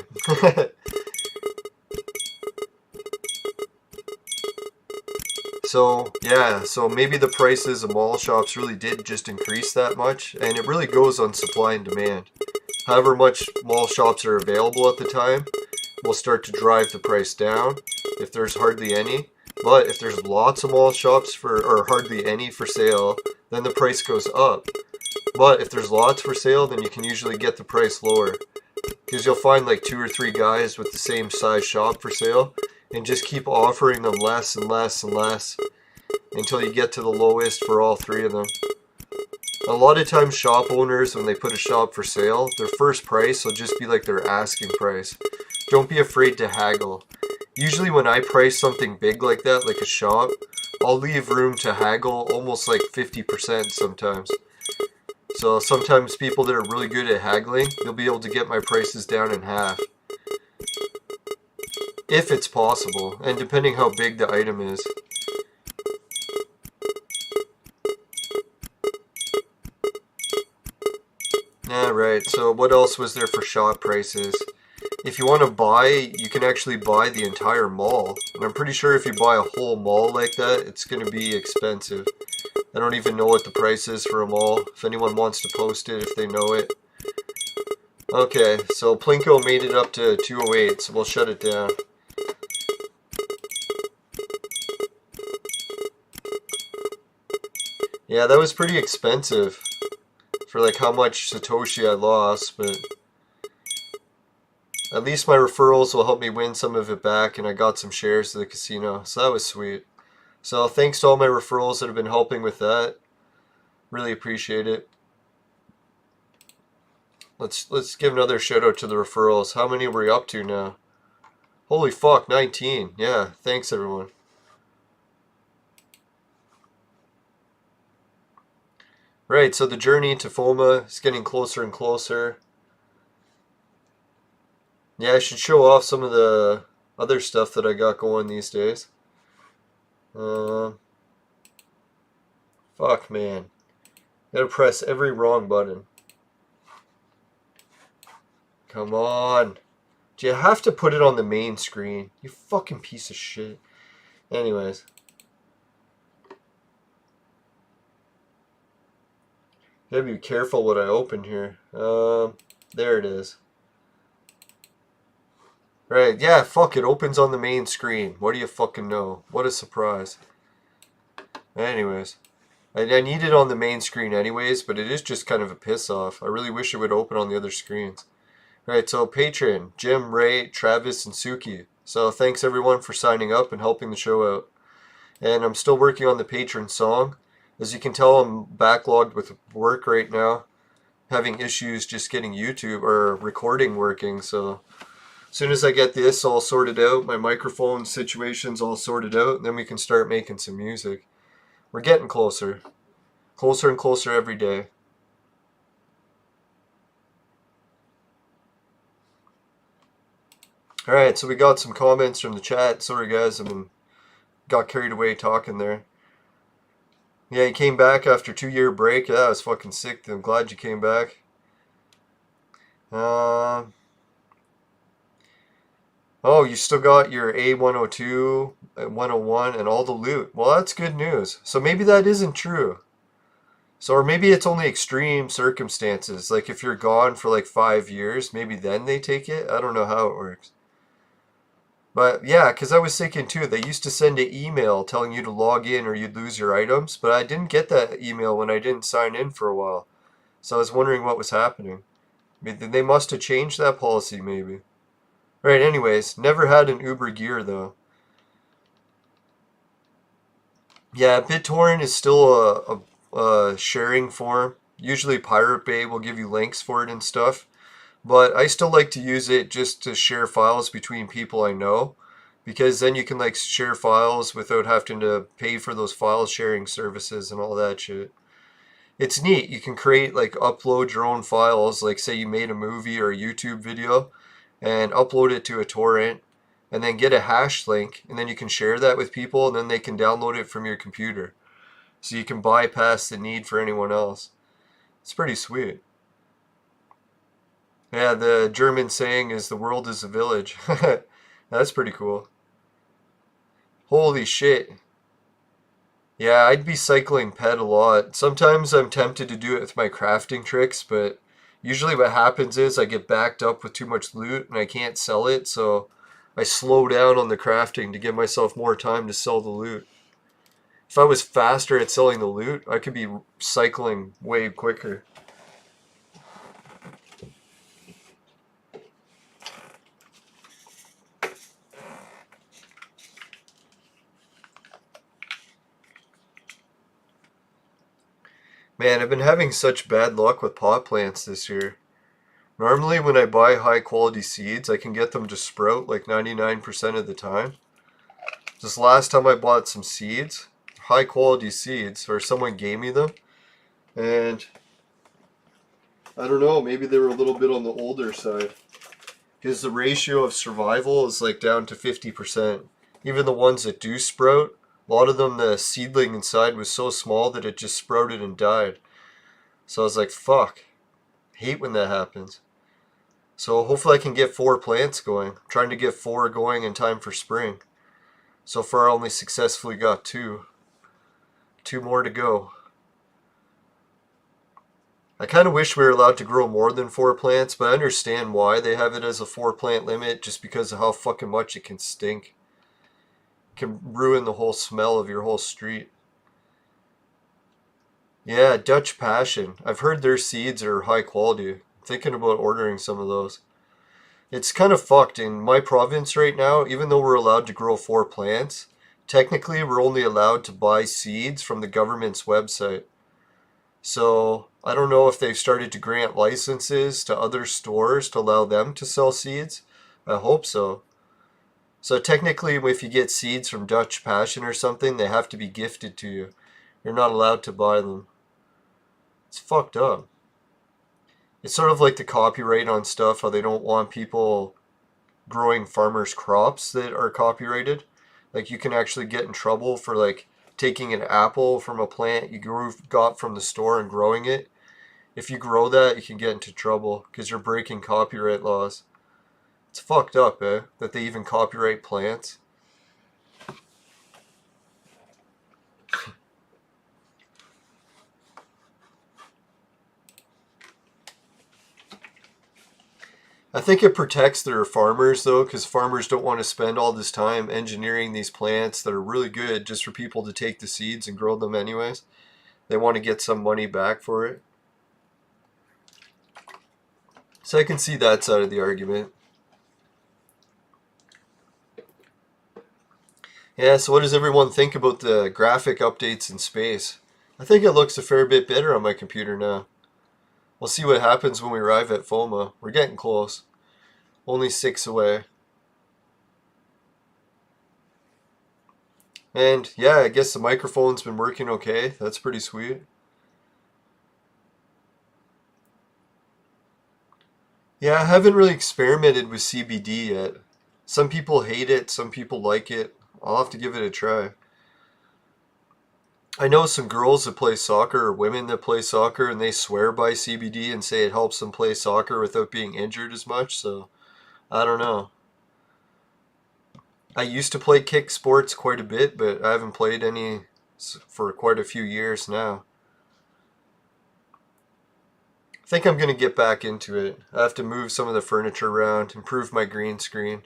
So, yeah, so maybe the prices of mall shops really did just increase that much, and it really goes on supply and demand. However much mall shops are available at the time will start to drive the price down if there's hardly any. But if there's lots of mall shops or hardly any for sale, then the price goes up. But if there's lots for sale, then you can usually get the price lower. Because you'll find like 2 or 3 guys with the same size shop for sale and just keep offering them less and less and less until you get to the lowest for all 3 of them. A lot of times shop owners, when they put a shop for sale, their first price will just be like their asking price. Don't be afraid to haggle. Usually when I price something big like that, like a shop, I'll leave room to haggle almost like 50% sometimes. So sometimes people that are really good at haggling, they'll be able to get my prices down in half. If it's possible, and depending how big the item is. Alright, so what else was there for shop prices? If you want to buy, you can actually buy the entire mall. And I'm pretty sure if you buy a whole mall like that, it's going to be expensive. I don't even know what the price is for a mall. If anyone wants to post it, if they know it. Okay, so Plinko made it up to 208, so we'll shut it down. Yeah, that was pretty expensive for like how much Satoshi I lost, but at least my referrals will help me win some of it back, and I got some shares to the casino, so that was sweet. So thanks to all my referrals that have been helping with that. Really appreciate it. Let's give another shout out to the referrals. How many are we up to now? Holy fuck, 19. Yeah, thanks everyone. Right, so the journey to FOMA is getting closer and closer. Yeah, I should show off some of the other stuff that I got going these days. Fuck, man. Gotta press every wrong button. Come on. Do you have to put it on the main screen? You fucking piece of shit. Anyways. Gotta be careful what I open here. There it is. Right, yeah, fuck, it opens on the main screen. What do you fucking know? What a surprise. Anyways. I need it on the main screen anyways, but it is just kind of a piss off. I really wish it would open on the other screens. Right, so Patreon, Jim, Ray, Travis, and Suki. So thanks everyone for signing up and helping the show out. And I'm still working on the patron song. As you can tell, I'm backlogged with work right now. Having issues just getting YouTube or recording working, so as soon as I get this all sorted out, my microphone situation's all sorted out, then we can start making some music. We're getting closer. Closer and closer every day. Alright, so we got some comments from the chat. Sorry guys, got carried away talking there. Yeah, you came back after a 2-year break. Yeah, I was fucking sick. I'm glad you came back. Oh, you still got your A102, 101, and all the loot. Well, that's good news. So maybe that isn't true. So, or maybe it's only extreme circumstances. Like if you're gone for like 5 years, maybe then they take it. I don't know how it works. But yeah, because I was thinking too, they used to send an email telling you to log in or you'd lose your items. But I didn't get that email when I didn't sign in for a while. So I was wondering what was happening. I mean, they must have changed that policy maybe. Right, anyways, never had an Uber Gear though. Yeah, BitTorrent is still a sharing form. Usually Pirate Bay will give you links for it and stuff. But I still like to use it just to share files between people I know, because then you can like share files without having to pay for those file sharing services and all that shit. It's neat. You can create like upload your own files, like say you made a movie or a YouTube video and upload it to a torrent and then get a hash link, and then you can share that with people and then they can download it from your computer. So you can bypass the need for anyone else. It's pretty sweet. Yeah, the German saying is the world is a village. That's pretty cool. Holy shit. Yeah, I'd be cycling pet a lot. Sometimes I'm tempted to do it with my crafting tricks, but usually what happens is I get backed up with too much loot and I can't sell it, so I slow down on the crafting to give myself more time to sell the loot. If I was faster at selling the loot, I could be cycling way quicker. Man, I've been having such bad luck with pot plants this year. Normally when I buy high quality seeds, I can get them to sprout like 99% of the time. This last time I bought some seeds, high quality seeds, or someone gave me them, and I don't know, maybe they were a little bit on the older side. Because the ratio of survival is like down to 50%. Even the ones that do sprout, a lot of them, the seedling inside was so small that it just sprouted and died. So I was like, fuck. Hate when that happens. So hopefully I can get 4 plants going. I'm trying to get 4 going in time for spring. So far I only successfully got 2. 2 more to go. I kind of wish we were allowed to grow more than 4 plants, but I understand why they have it as a 4 plant limit, just because of how fucking much it can stink. It can ruin the whole smell of your whole street. Yeah, Dutch Passion. I've heard their seeds are high quality. I'm thinking about ordering some of those. It's kind of fucked. In my province right now, even though we're allowed to grow 4 plants, technically we're only allowed to buy seeds from the government's website. So I don't know if they've started to grant licenses to other stores to allow them to sell seeds. I hope so. So technically, if you get seeds from Dutch Passion or something, they have to be gifted to you. You're not allowed to buy them. It's fucked up. It's sort of like the copyright on stuff, how they don't want people growing farmers' crops that are copyrighted. Like you can actually get in trouble for like taking an apple from a plant you got from the store and growing it. If you grow that, you can get into trouble because you're breaking copyright laws. It's fucked up, eh? That they even copyright plants. I think it protects their farmers though, because farmers don't want to spend all this time engineering these plants that are really good just for people to take the seeds and grow them anyways. They want to get some money back for it. So I can see that side of the argument. Yeah, so what does everyone think about the graphic updates in space? I think it looks a fair bit better on my computer now. We'll see what happens when we arrive at FOMA. We're getting close. Only 6 away. And yeah, I guess the microphone's been working okay. That's pretty sweet. Yeah, I haven't really experimented with CBD yet. Some people hate it, some people like it. I'll have to give it a try. I know some girls that play soccer or women that play soccer and they swear by CBD and say it helps them play soccer without being injured as much, so I don't know. I used to play kick sports quite a bit, but I haven't played any for quite a few years now. I think I'm going to get back into it. I have to move some of the furniture around, improve my green screen.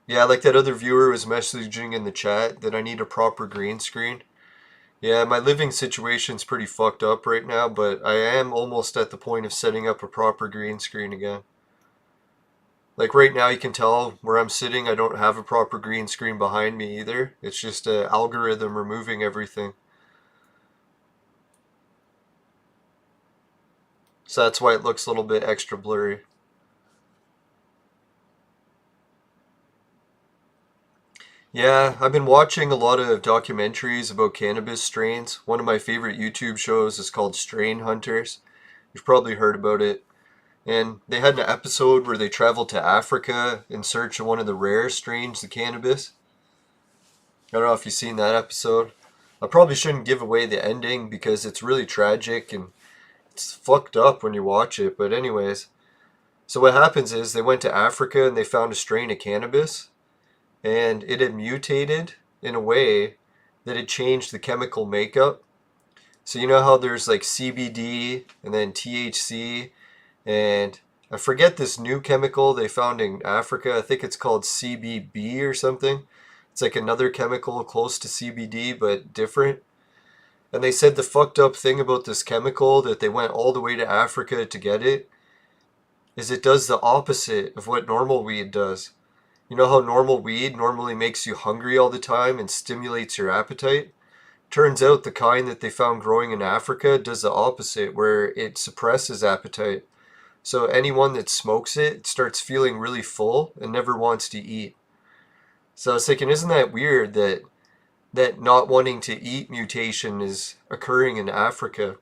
Yeah, like that other viewer was messaging in the chat that I need a proper green screen. Yeah, my living situation's pretty fucked up right now, but I am almost at the point of setting up a proper green screen again. Like right now you can tell where I'm sitting, I don't have a proper green screen behind me either. It's just an algorithm removing everything. So that's why it looks a little bit extra blurry. Yeah, I've been watching a lot of documentaries about cannabis strains. One of my favorite YouTube shows is called Strain Hunters. You've probably heard about it. And they had an episode where they traveled to Africa in search of one of the rare strains of cannabis. I don't know if you've seen that episode. I probably shouldn't give away the ending because it's really tragic and it's fucked up when you watch it. But anyways, so what happens is they went to Africa and they found a strain of cannabis and it had mutated in a way that it changed the chemical makeup. So you know how there's like CBD and then THC and I forget this new chemical they found in Africa. I think it's called CBB or something. It's like another chemical close to CBD but different. And they said the fucked up thing about this chemical that they went all the way to Africa to get it is it does the opposite of what normal weed does. You know how normal weed normally makes you hungry all the time and stimulates your appetite? Turns out the kind that they found growing in Africa does the opposite, where it suppresses appetite. So anyone that smokes it starts feeling really full and never wants to eat. So I was thinking, isn't that weird that not wanting to eat mutation is occurring in Africa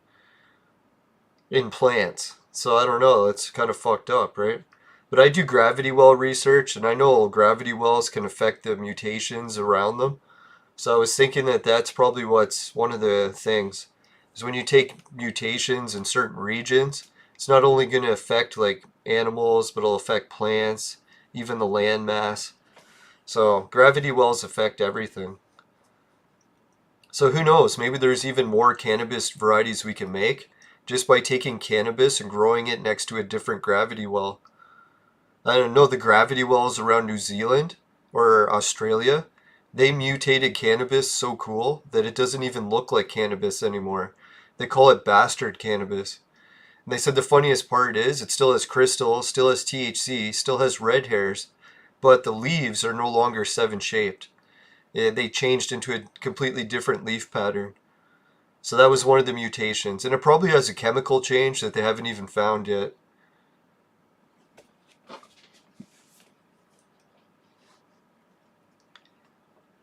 in plants? So I don't know, it's kind of fucked up, right? But I do gravity well research, and I know gravity wells can affect the mutations around them. So I was thinking that that's probably what's one of the things is when you take mutations in certain regions, it's not only going to affect like animals, but it'll affect plants, even the land mass. So gravity wells affect everything. So who knows? Maybe there's even more cannabis varieties we can make just by taking cannabis and growing it next to a different gravity well. I don't know the gravity wells around New Zealand or Australia. They mutated cannabis so cool that it doesn't even look like cannabis anymore. They call it bastard cannabis. And they said the funniest part is it still has crystal, still has THC, still has red hairs, but the leaves are no longer seven shaped. They changed into a completely different leaf pattern. So that was one of the mutations. And it probably has a chemical change that they haven't even found yet.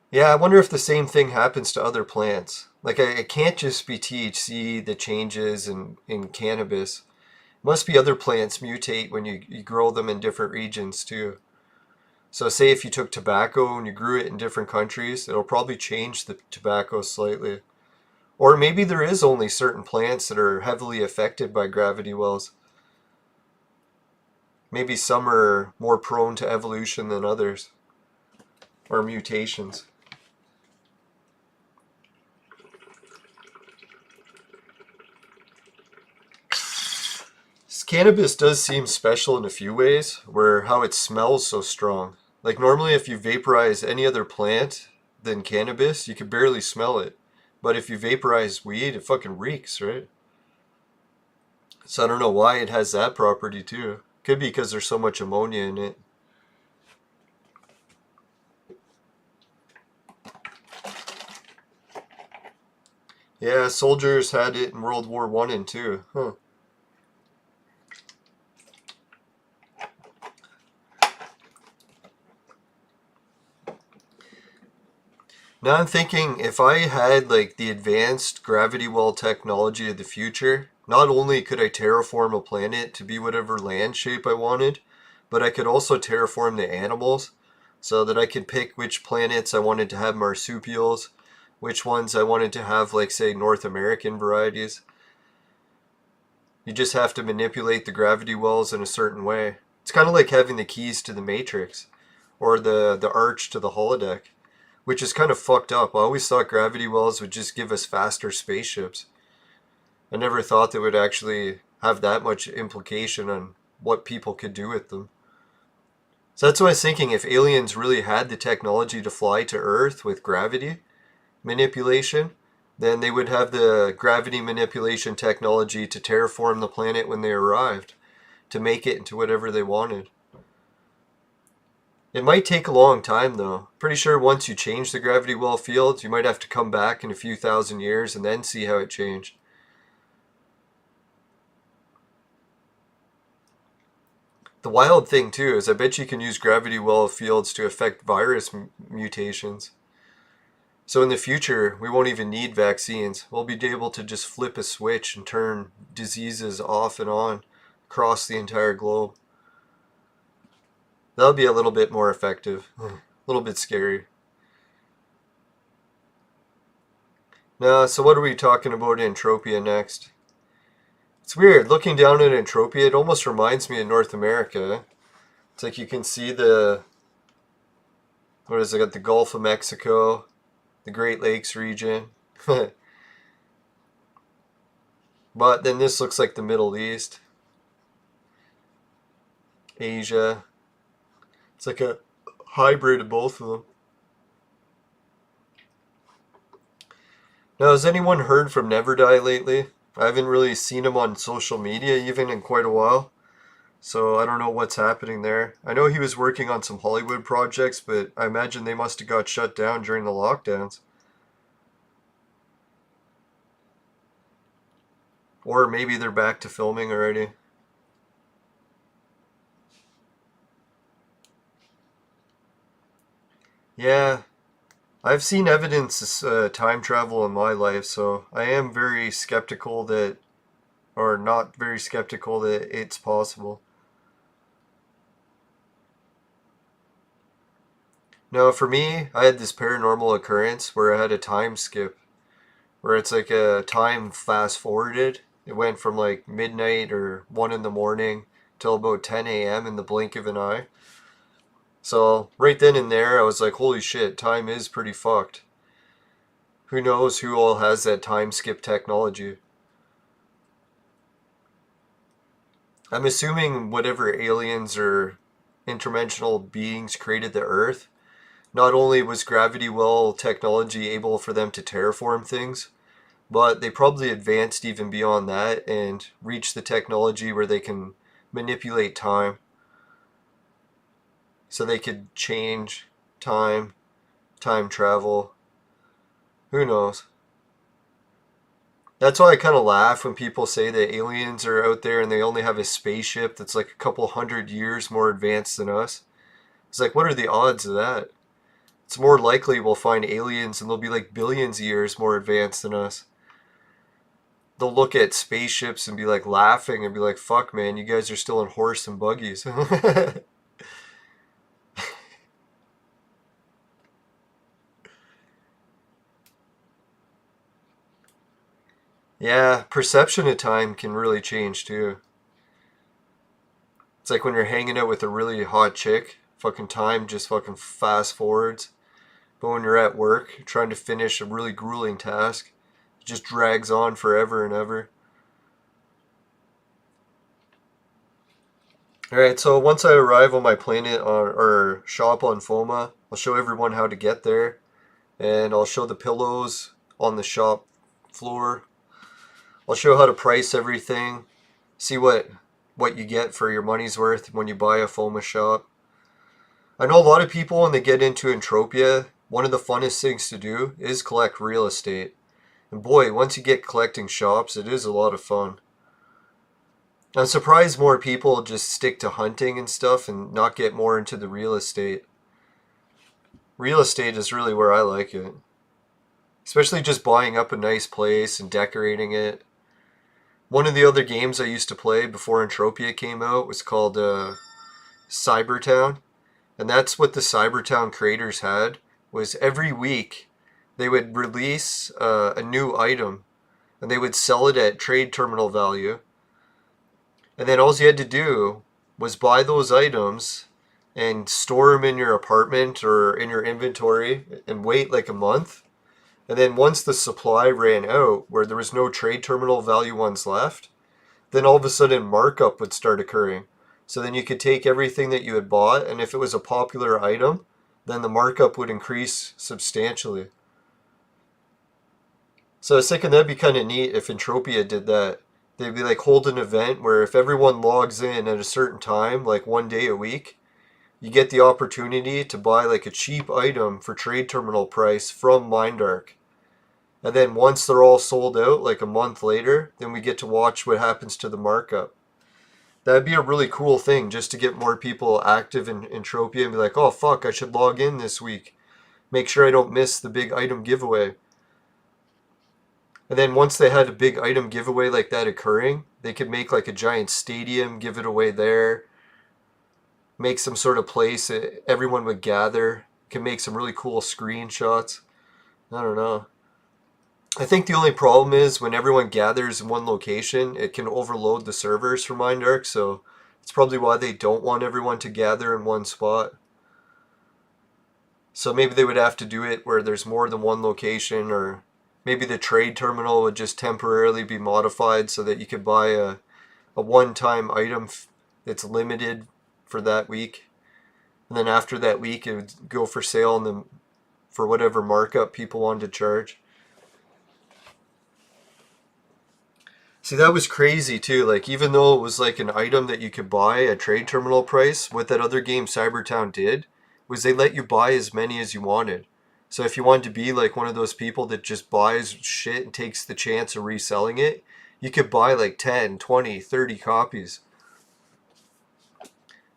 Yeah, I wonder if the same thing happens to other plants. Like, it can't just be THC that changes in cannabis. It must be other plants mutate when you grow them in different regions too. So say if you took tobacco and you grew it in different countries, it'll probably change the tobacco slightly. Or maybe there is only certain plants that are heavily affected by gravity wells. Maybe some are more prone to evolution than others, or mutations. Cannabis does seem special in a few ways, where how it smells so strong. Like normally if you vaporize any other plant than cannabis, you can barely smell it. But if you vaporize weed, it fucking reeks, right? So I don't know why it has that property too. Could be because there's so much ammonia in it. Yeah, soldiers had it in World War One and Two. Huh. Now I'm thinking if I had like the advanced gravity well technology of the future, not only could I terraform a planet to be whatever land shape I wanted, but I could also terraform the animals so that I could pick which planets I wanted to have marsupials, which ones I wanted to have like say North American varieties. You just have to manipulate the gravity wells in a certain way. It's kind of like having the keys to the Matrix or the arch to the holodeck, which is kind of fucked up. I always thought gravity wells would just give us faster spaceships. I never thought they would actually have that much implication on what people could do with them. So that's what I was thinking. If aliens really had the technology to fly to Earth with gravity manipulation, then they would have the gravity manipulation technology to terraform the planet when they arrived, to make it into whatever they wanted. It might take a long time though. Pretty sure once you change the gravity well field, you might have to come back in a few thousand years and then see how it changed. The wild thing too is I bet you can use gravity well fields to affect virus mutations. So in the future, we won't even need vaccines. We'll be able to just flip a switch and turn diseases off and on across the entire globe. That'll be a little bit more effective. A little bit scary. Now, so what are we talking about in Entropia next? It's weird, looking down at Entropia, it almost reminds me of North America. It's like you can see the, what is it, got the Gulf of Mexico, the Great Lakes region. But then this looks like the Middle East, Asia. It's like a hybrid of both of them. Now, has anyone heard from Neverdie lately? I haven't really seen him on social media even in quite a while. So I don't know what's happening there. I know he was working on some Hollywood projects, but I imagine they must have got shut down during the lockdowns. Or maybe they're back to filming already. Yeah, I've seen evidence of time travel in my life, so I am very skeptical that, or not very skeptical that it's possible. Now, for me, I had this paranormal occurrence where I had a time skip, where it's like a time fast forwarded. It went from like midnight or 1 in the morning till about 10 a.m. in the blink of an eye. So right then and there, I was like, holy shit, time is pretty fucked. Who knows who all has that time skip technology? I'm assuming whatever aliens or interdimensional beings created the Earth, not only was gravity well technology able for them to terraform things, but they probably advanced even beyond that and reached the technology where they can manipulate time. So they could change time, time travel. Who knows? That's why I kind of laugh when people say that aliens are out there and they only have a spaceship that's like a couple 100 years more advanced than us. It's like, what are the odds of that? It's more likely we'll find aliens and they'll be like billions of years more advanced than us. They'll look at spaceships and be like laughing and be like, fuck man, you guys are still in horse and buggies. Yeah, perception of time can really change too. It's like when you're hanging out with a really hot chick, fucking time just fucking fast forwards. But when you're at work trying to finish a really grueling task, it just drags on forever and ever. Alright, so once I arrive on my planet or shop on FOMA, I'll show everyone how to get there. And I'll show the pillows on the shop floor. I'll show how to price everything. See what you get for your money's worth when you buy a FOMA shop. I know a lot of people when they get into Entropia, one of the funnest things to do is collect real estate. And boy, once you get collecting shops, it is a lot of fun. I'm surprised more people just stick to hunting and stuff and not get more into the real estate. Real estate is really where I like it. Especially just buying up a nice place and decorating it. One of the other games I used to play before Entropia came out was called Cybertown. And that's what the Cybertown creators had, was every week they would release a new item and they would sell it at trade terminal value. And then all you had to do was buy those items and store them in your apartment or in your inventory and wait like a month. And then once the supply ran out, where there was no trade terminal value ones left, then all of a sudden markup would start occurring. So then you could take everything that you had bought, and if it was a popular item, then the markup would increase substantially. So I was thinking that'd be kind of neat if Entropia did that. They'd be like hold an event where if everyone logs in at a certain time, like 1 day a week, you get the opportunity to buy like a cheap item for trade terminal price from Mindark. And then once they're all sold out, like a month later, then we get to watch what happens to the markup. That'd be a really cool thing just to get more people active in Entropia and be like, oh fuck, I should log in this week. Make sure I don't miss the big item giveaway. And then once they had a big item giveaway like that occurring, they could make like a giant stadium, give it away there, make some sort of place that everyone would gather, can make some really cool screenshots. I don't know. I think the only problem is when everyone gathers in one location, it can overload the servers for Mindark, so it's probably why they don't want everyone to gather in one spot. So maybe they would have to do it where there's more than one location, or maybe the trade terminal would just temporarily be modified so that you could buy a one-time item that's limited for that week. And then after that week, it would go for sale and then for whatever markup people wanted to charge. See, that was crazy too. Like, even though it was like an item that you could buy at trade terminal price, what that other game Cybertown did was they let you buy as many as you wanted. So if you wanted to be like one of those people that just buys shit and takes the chance of reselling it, you could buy like 10, 20, 30 copies.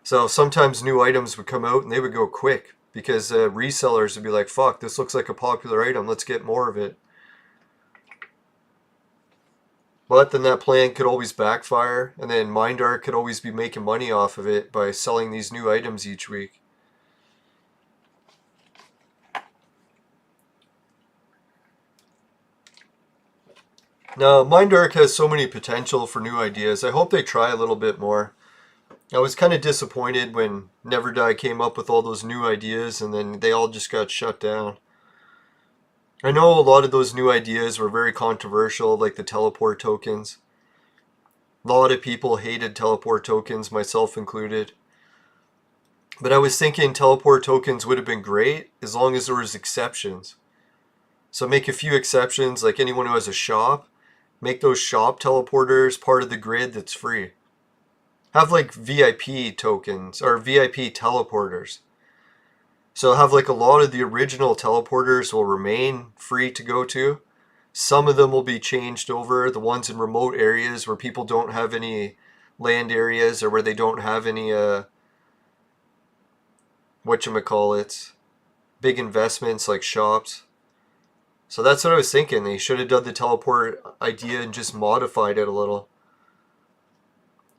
So sometimes new items would come out and they would go quick because resellers would be like, fuck, this looks like a popular item, let's get more of it. But then that plan could always backfire, and then Mindark could always be making money off of it by selling these new items each week. Now, Mindark has so many potential for new ideas. I hope they try a little bit more. I was kind of disappointed when Never Die came up with all those new ideas, and then they all just got shut down. I know a lot of those new ideas were very controversial, like the teleport tokens. A lot of people hated teleport tokens, myself included. But I was thinking teleport tokens would have been great as long as there was exceptions. So make a few exceptions, like anyone who has a shop, make those shop teleporters part of the grid that's free. Have like VIP tokens, or VIP teleporters. So have like a lot of the original teleporters will remain free to go to. Some of them will be changed over. The ones in remote areas where people don't have any land areas or where they don't have any whatchamacallits, big investments like shops. So that's what I was thinking. They should have done the teleport idea and just modified it a little.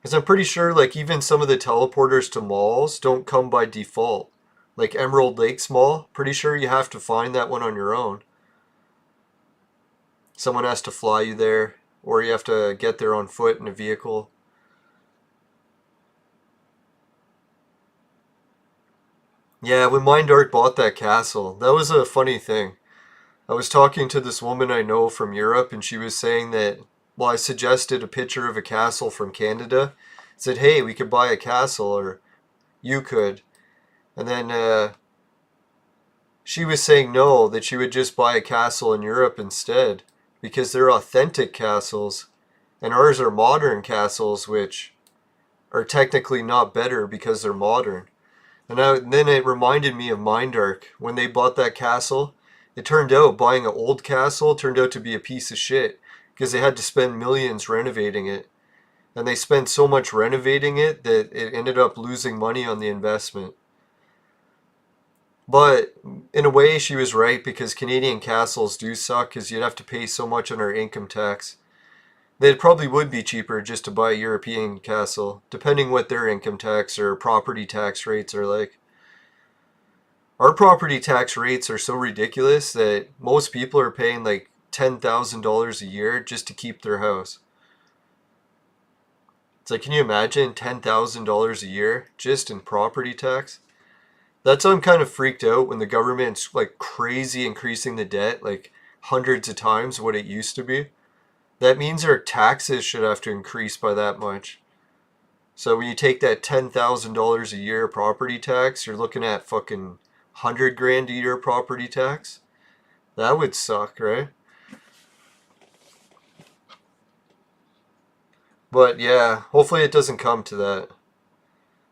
Because I'm pretty sure like even some of the teleporters to malls don't come by default. Like Emerald Lakes Mall, pretty sure you have to find that one on your own. Someone has to fly you there, or you have to get there on foot in a vehicle. Yeah, when Mindark bought that castle, that was a funny thing. I was talking to this woman I know from Europe, and she was saying that, well, I suggested a picture of a castle from Canada. Said, hey, we could buy a castle, or you could. And then she was saying no, that she would just buy a castle in Europe instead, because they're authentic castles, and ours are modern castles, which are technically not better because they're modern. And then it reminded me of Mindark. When they bought that castle, it turned out buying an old castle turned out to be a piece of shit, because they had to spend millions renovating it. And they spent so much renovating it that it ended up losing money on the investment. But in a way, she was right, because Canadian castles do suck because you'd have to pay so much on our income tax. It probably would be cheaper just to buy a European castle, depending what their income tax or property tax rates are like. Our property tax rates are so ridiculous that most people are paying like $10,000 a year just to keep their house. It's like, can you imagine $10,000 a year just in property tax? That's why I'm kind of freaked out when the government's like crazy increasing the debt, like hundreds of times what it used to be. That means our taxes should have to increase by that much. So when you take that $10,000 a year property tax, you're looking at fucking 100 grand a year property tax. That would suck, right? But yeah, hopefully it doesn't come to that.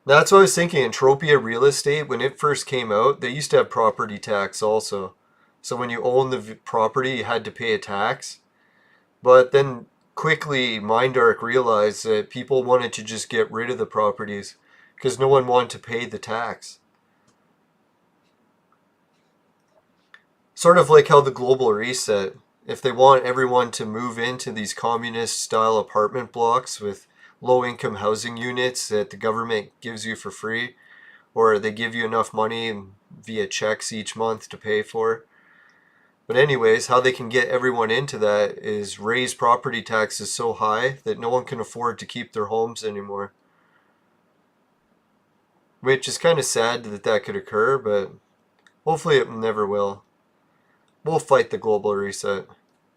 That's what I was thinking. Entropia real estate, when it first came out, they used to have property tax also. So when you own the property, you had to pay a tax. But then quickly Mindark realized that people wanted to just get rid of the properties because no one wanted to pay the tax. Sort of like how the global reset, if they want everyone to move into these communist style apartment blocks with low income housing units that the government gives you for free, or they give you enough money via checks each month to pay for. But anyways, how they can get everyone into that is raise property taxes so high that no one can afford to keep their homes anymore. Which is kind of sad that that could occur, but hopefully it never will. We'll fight the global reset.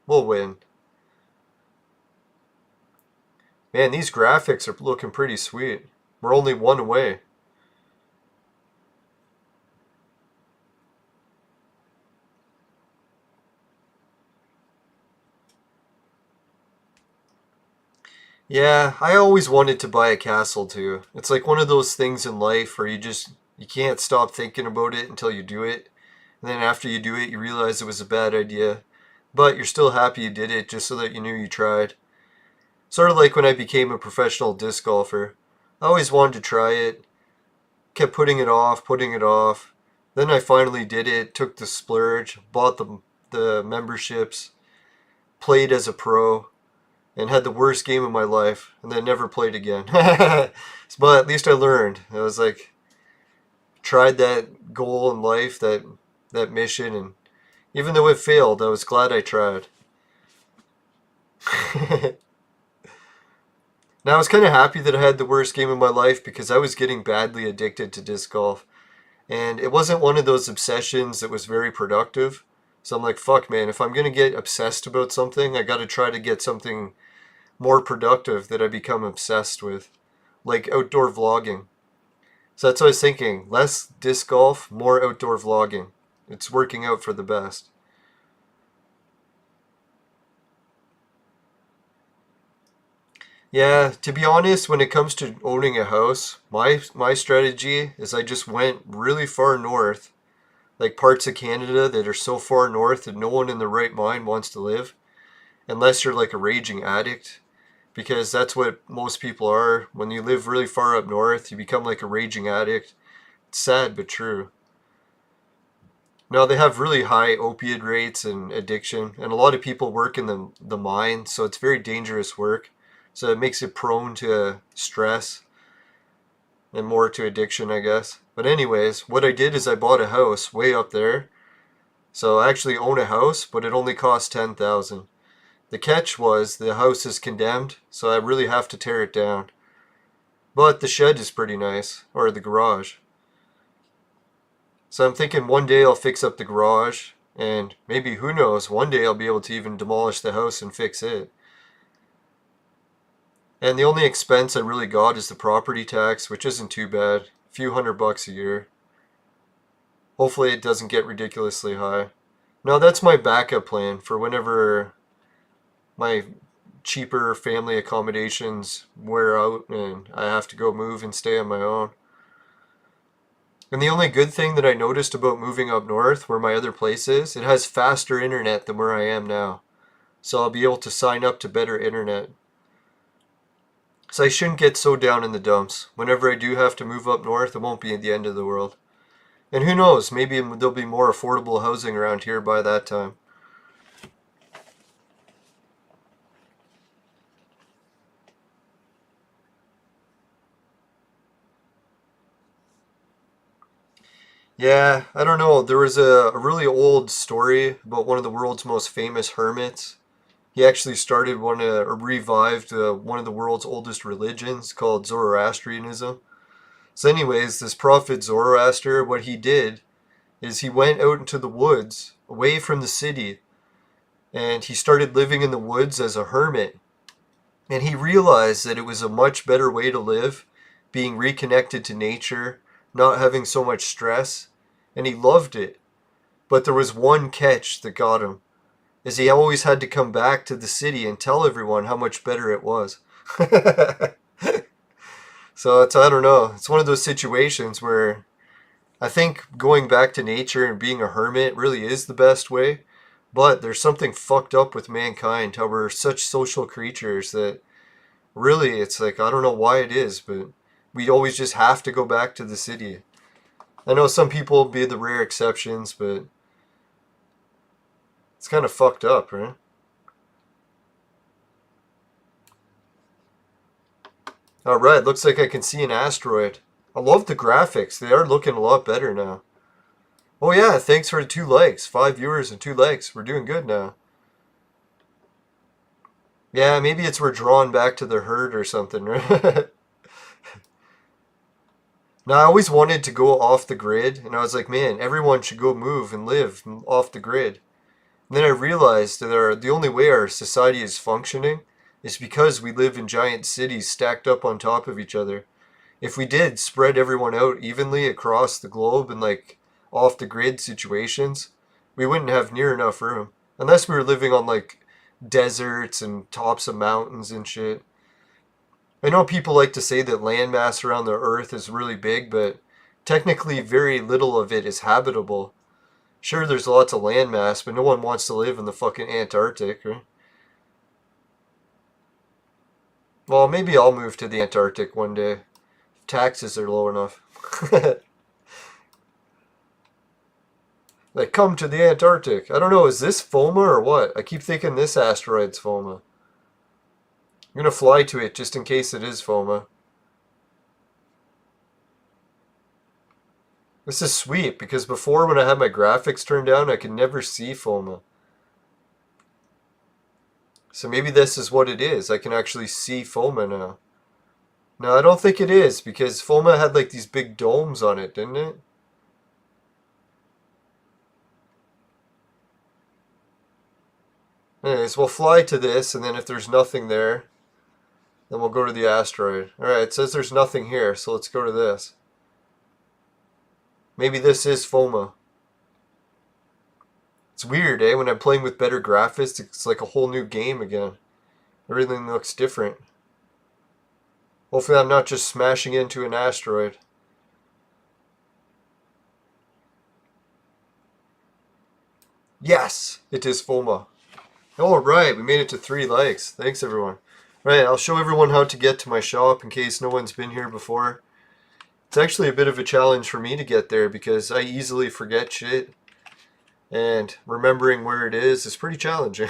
We'll win. Man, these graphics are looking pretty sweet. We're only one away. Yeah, I always wanted to buy a castle too. It's like one of those things in life where you can't stop thinking about it until you do it. And then after you do it, you realize it was a bad idea. But you're still happy you did it just so that you knew you tried. Sort of like when I became a professional disc golfer. I always wanted to try it, kept putting it off, putting it off. Then I finally did it, took the splurge, bought the memberships, played as a pro, and had the worst game of my life, and then never played again. But at least I learned. I was like, tried that goal in life, that mission, and even though it failed, I was glad I tried. Now I was kind of happy that I had the worst game of my life because I was getting badly addicted to disc golf. And it wasn't one of those obsessions that was very productive. So I'm like, fuck man, if I'm going to get obsessed about something, I got to try to get something more productive that I become obsessed with. Like outdoor vlogging. So that's what I was thinking. Less disc golf, more outdoor vlogging. It's working out for the best. Yeah, to be honest, when it comes to owning a house, my strategy is I just went really far north, like parts of Canada that are so far north that no one in their right mind wants to live, unless you're like a raging addict, because that's what most people are. When you live really far up north, you become like a raging addict. It's sad but true. Now they have really high opiate rates and addiction, and a lot of people work in the mine, so it's very dangerous work. So it makes it prone to stress and more to addiction, I guess. But anyways, what I did is I bought a house way up there. So I actually own a house, but it only cost 10,000. The catch was the house is condemned, so I really have to tear it down. But the shed is pretty nice, or the garage. So I'm thinking one day I'll fix up the garage, and maybe, who knows, one day I'll be able to even demolish the house and fix it. And the only expense I really got is the property tax, which isn't too bad. A few $100 a year. Hopefully it doesn't get ridiculously high. Now that's my backup plan for whenever my cheaper family accommodations wear out and I have to go move and stay on my own. And the only good thing that I noticed about moving up north, where my other place is, it has faster internet than where I am now. So I'll be able to sign up to better internet. So I shouldn't get so down in the dumps. Whenever I do have to move up north, it won't be the end of the world. And who knows, maybe there'll be more affordable housing around here by that time. Yeah, I don't know. There was a really old story about one of the world's most famous hermits. He actually started or revived one of the world's oldest religions called Zoroastrianism. So anyways, this prophet Zoroaster, what he did is he went out into the woods, away from the city, and he started living in the woods as a hermit. And he realized that it was a much better way to live, being reconnected to nature, not having so much stress, and he loved it. But there was one catch that got him, is he always had to come back to the city and tell everyone how much better it was. So I don't know. It's one of those situations where I think going back to nature and being a hermit really is the best way. But there's something fucked up with mankind, how we're such social creatures that really it's like, I don't know why it is, but we always just have to go back to the city. I know some people will be the rare exceptions, but it's kind of fucked up, right? Alright, looks like I can see an asteroid. I love the graphics. They are looking a lot better now. Oh yeah, thanks for the 2 likes. 5 viewers and 2 likes. We're doing good now. Yeah, maybe it's we're drawn back to the herd or something, right? Now, I always wanted to go off the grid, and I was like, man, everyone should go move and live off the grid. And then I realized that the only way our society is functioning is because we live in giant cities stacked up on top of each other. If we did spread everyone out evenly across the globe in like off the grid situations, we wouldn't have near enough room. Unless we were living on like deserts and tops of mountains and shit. I know people like to say that landmass around the Earth is really big, but technically very little of it is habitable. Sure, there's lots of landmass, but no one wants to live in the fucking Antarctic, right? Well, maybe I'll move to the Antarctic one day. If taxes are low enough. Like, come to the Antarctic. I don't know, is this FOMA or what? I keep thinking this asteroid's FOMA. I'm gonna fly to it just in case it is FOMA. This is sweet, because before when I had my graphics turned down, I could never see FOMA. So maybe this is what it is. I can actually see FOMA now. No, I don't think it is, because FOMA had like these big domes on it, didn't it? Anyways, we'll fly to this, and then if there's nothing there, then we'll go to the asteroid. Alright, it says there's nothing here, so let's go to this. Maybe this is FOMA. It's weird, eh? When I'm playing with better graphics, it's like a whole new game again. Everything looks different. Hopefully I'm not just smashing into an asteroid. Yes! It is FOMA. Alright, we made it to 3 likes. Thanks everyone. Right, I'll show everyone how to get to my shop in case no one's been here before. It's actually a bit of a challenge for me to get there because I easily forget shit. And remembering where it is pretty challenging.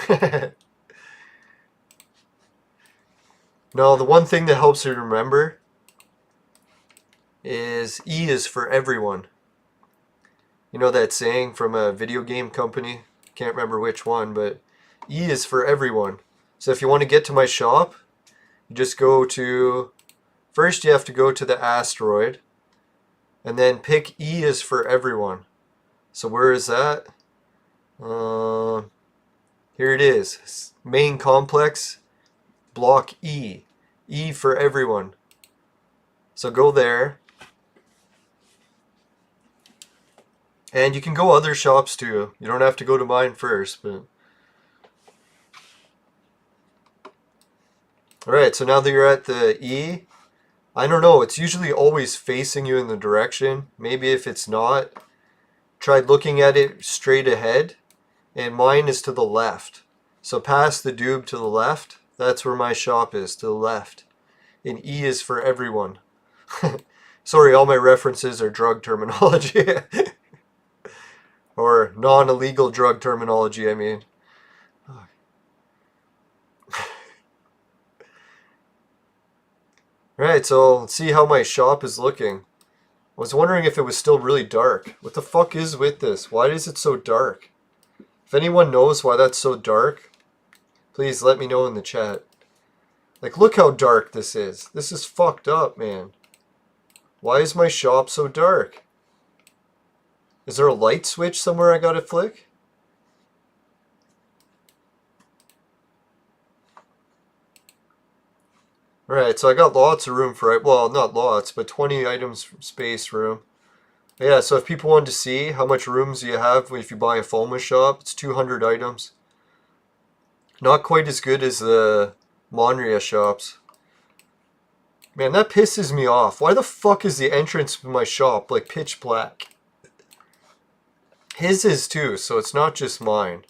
No, the one thing that helps you remember is E is for everyone. You know that saying from a video game company? Can't remember which one, but E is for everyone. So if you want to get to my shop, you just go to... First you have to go to the asteroid, and then pick E is for everyone. So where is that? Here it is. Main complex, block E. E for everyone. So go there. And you can go other shops too. You don't have to go to mine first, but... Alright, so now that you're at the E, I don't know, it's usually always facing you in the direction. Maybe if it's not, try looking at it straight ahead, and mine is to the left. So past the doob to the left, that's where my shop is, to the left. And E is for everyone. Sorry, all my references are drug terminology. Or non-illegal drug terminology, I mean. Alright, so let's see how my shop is looking. I was wondering if it was still really dark. What the fuck is with this? Why is it so dark? If anyone knows why that's so dark, please let me know in the chat. Like, look how dark this is. This is fucked up, man. Why is my shop so dark? Is there a light switch somewhere I gotta flick? Alright, so I got lots of room for, well, not lots, but 20 items space room. Yeah, so if people want to see how much rooms you have if you buy a FOMA shop, it's 200 items. Not quite as good as the Monria shops. Man, that pisses me off. Why the fuck is the entrance to my shop like pitch black? His is too, so it's not just mine.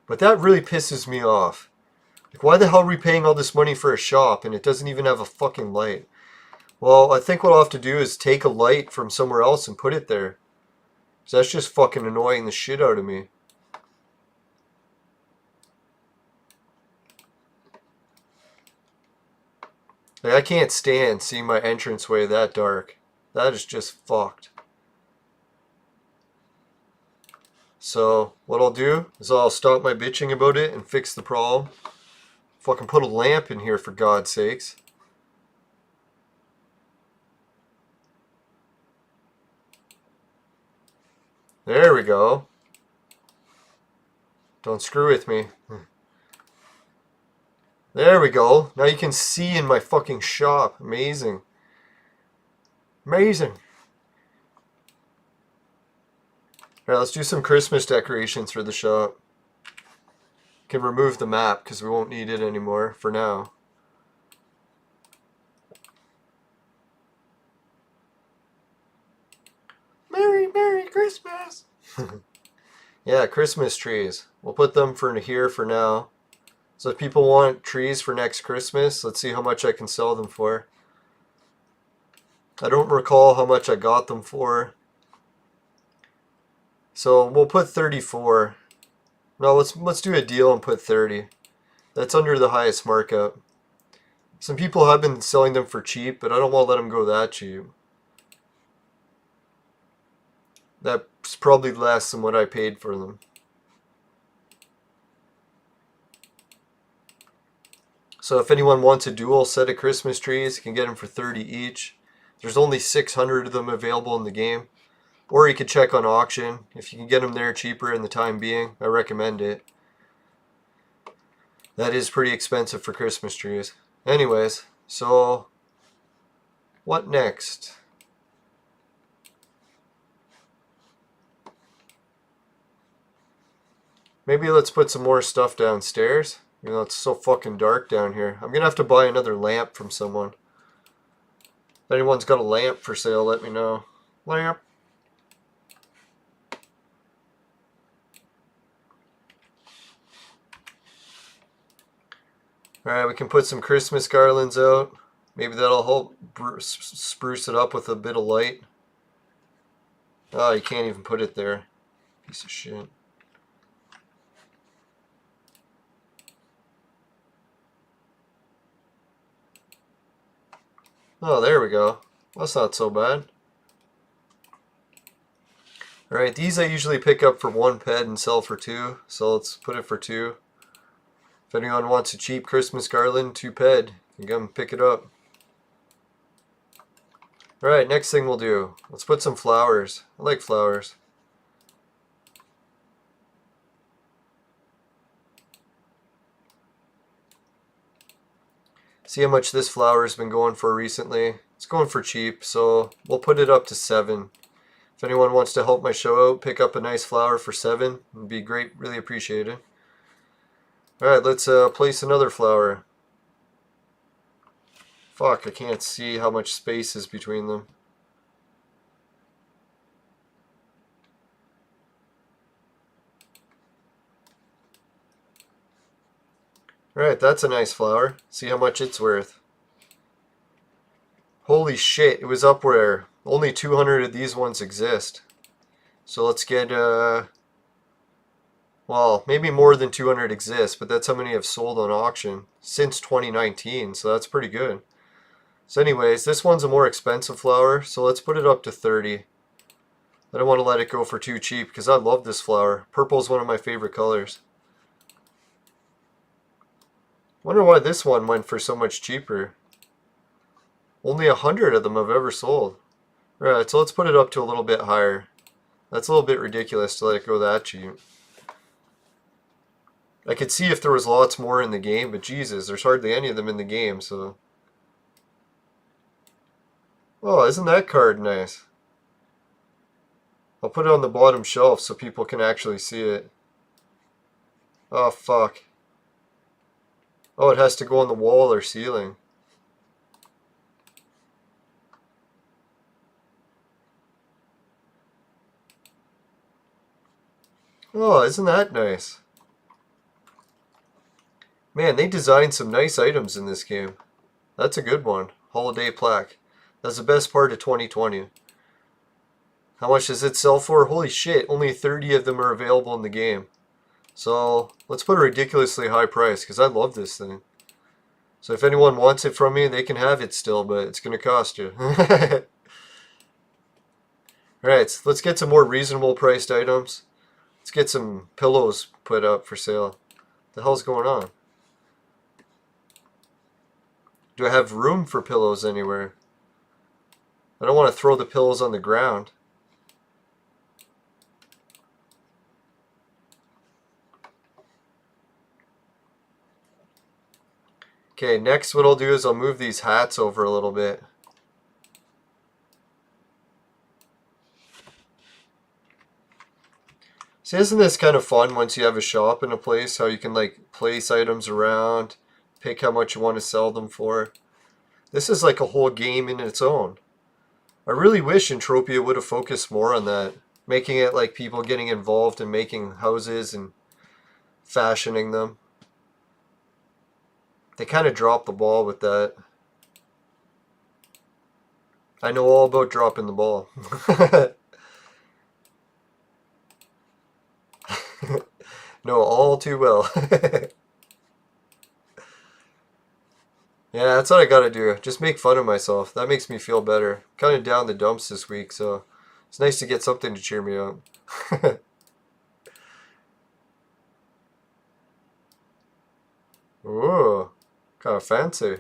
But that really pisses me off. Like, why the hell are we paying all this money for a shop and it doesn't even have a fucking light? Well, I think what I'll have to do is take a light from somewhere else and put it there. So that's just fucking annoying the shit out of me. Like, I can't stand seeing my entranceway that dark. That is just fucked. So what I'll do is I'll stop my bitching about it and fix the problem. Fucking put a lamp in here, for God's sakes. There we go. Don't screw with me. There we go. Now you can see in my fucking shop. Amazing. Amazing. Alright, let's do some Christmas decorations for the shop. Can remove the map because we won't need it anymore for now. Merry Christmas! Yeah, Christmas trees. We'll put them for here for now. So if people want trees for next Christmas, let's see how much I can sell them for. I don't recall how much I got them for. So we'll put 34. No, let's do a deal and put 30. That's under the highest markup. Some people have been selling them for cheap, but I don't want to let them go that cheap. That's probably less than what I paid for them. So if anyone wants a dual set of Christmas trees, you can get them for 30 each. There's only 600 of them available in the game. Or you could check on auction. If you can get them there cheaper in the time being, I recommend it. That is pretty expensive for Christmas trees. Anyways, so what next? Maybe let's put some more stuff downstairs. You know, it's so fucking dark down here. I'm gonna have to buy another lamp from someone. If anyone's got a lamp for sale, let me know. Lamp. Alright, we can put some Christmas garlands out. Maybe that'll help spruce it up with a bit of light. Oh, you can't even put it there. Piece of shit. Oh, there we go. That's not so bad. Alright, these I usually pick up for 1 ped and sell for 2. So let's put it for 2. If anyone wants a cheap Christmas garland, 2 ped, you can come pick it up. Alright, next thing we'll do. Let's put some flowers. I like flowers. See how much this flower's been going for recently. It's going for cheap, so we'll put it up to 7. If anyone wants to help my show out, pick up a nice flower for 7. It'd be great, really appreciated. Alright, let's place another flower. Fuck, I can't see how much space is between them. Alright, that's a nice flower. See how much it's worth. Holy shit, it was up where only 200 of these ones exist. So let's get, well, maybe more than 200 exist, but that's how many have sold on auction since 2019, so that's pretty good. So anyways, this one's a more expensive flower, so let's put it up to 30. I don't want to let it go for too cheap, because I love this flower. Purple is one of my favorite colors. Wonder why this one went for so much cheaper. Only 100 of them have ever sold. Right, so let's put it up to a little bit higher. That's a little bit ridiculous to let it go that cheap. I could see if there was lots more in the game, but Jesus, there's hardly any of them in the game, so... Oh, isn't that card nice? I'll put it on the bottom shelf so people can actually see it. Oh, fuck. Oh, it has to go on the wall or ceiling. Oh, isn't that nice? Man, they designed some nice items in this game. That's a good one. Holiday plaque. That's the best part of 2020. How much does it sell for? Holy shit, only 30 of them are available in the game. So, let's put a ridiculously high price, because I love this thing. So if anyone wants it from me, they can have it still, but it's going to cost you. Alright, so let's get some more reasonable priced items. Let's get some pillows put up for sale. What the hell's going on? Do I have room for pillows anywhere? I don't want to throw the pillows on the ground. Okay, next what I'll do is I'll move these hats over a little bit. See, isn't this kind of fun once you have a shop in a place, how you can like place items around, pick how much you want to sell them for. This is like a whole game in its own. I really wish Entropia would have focused more on that, making it like people getting involved in making houses and fashioning them. They kind of dropped the ball with that. I know all about dropping the ball. No, all too well. Yeah, that's what I gotta do. Just make fun of myself. That makes me feel better. Kind of down the dumps this week, so it's nice to get something to cheer me up. Ooh, kind of fancy.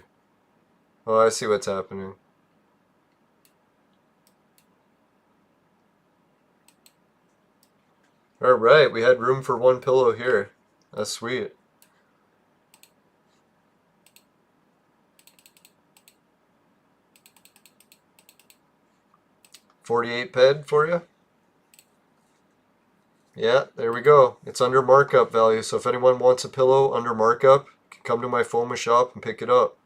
Oh, I see what's happening. Alright, we had room for one pillow here. That's sweet. $48 ped for you? Yeah, there we go. It's under markup value, so if anyone wants a pillow under markup, can come to my FOMA shop and pick it up.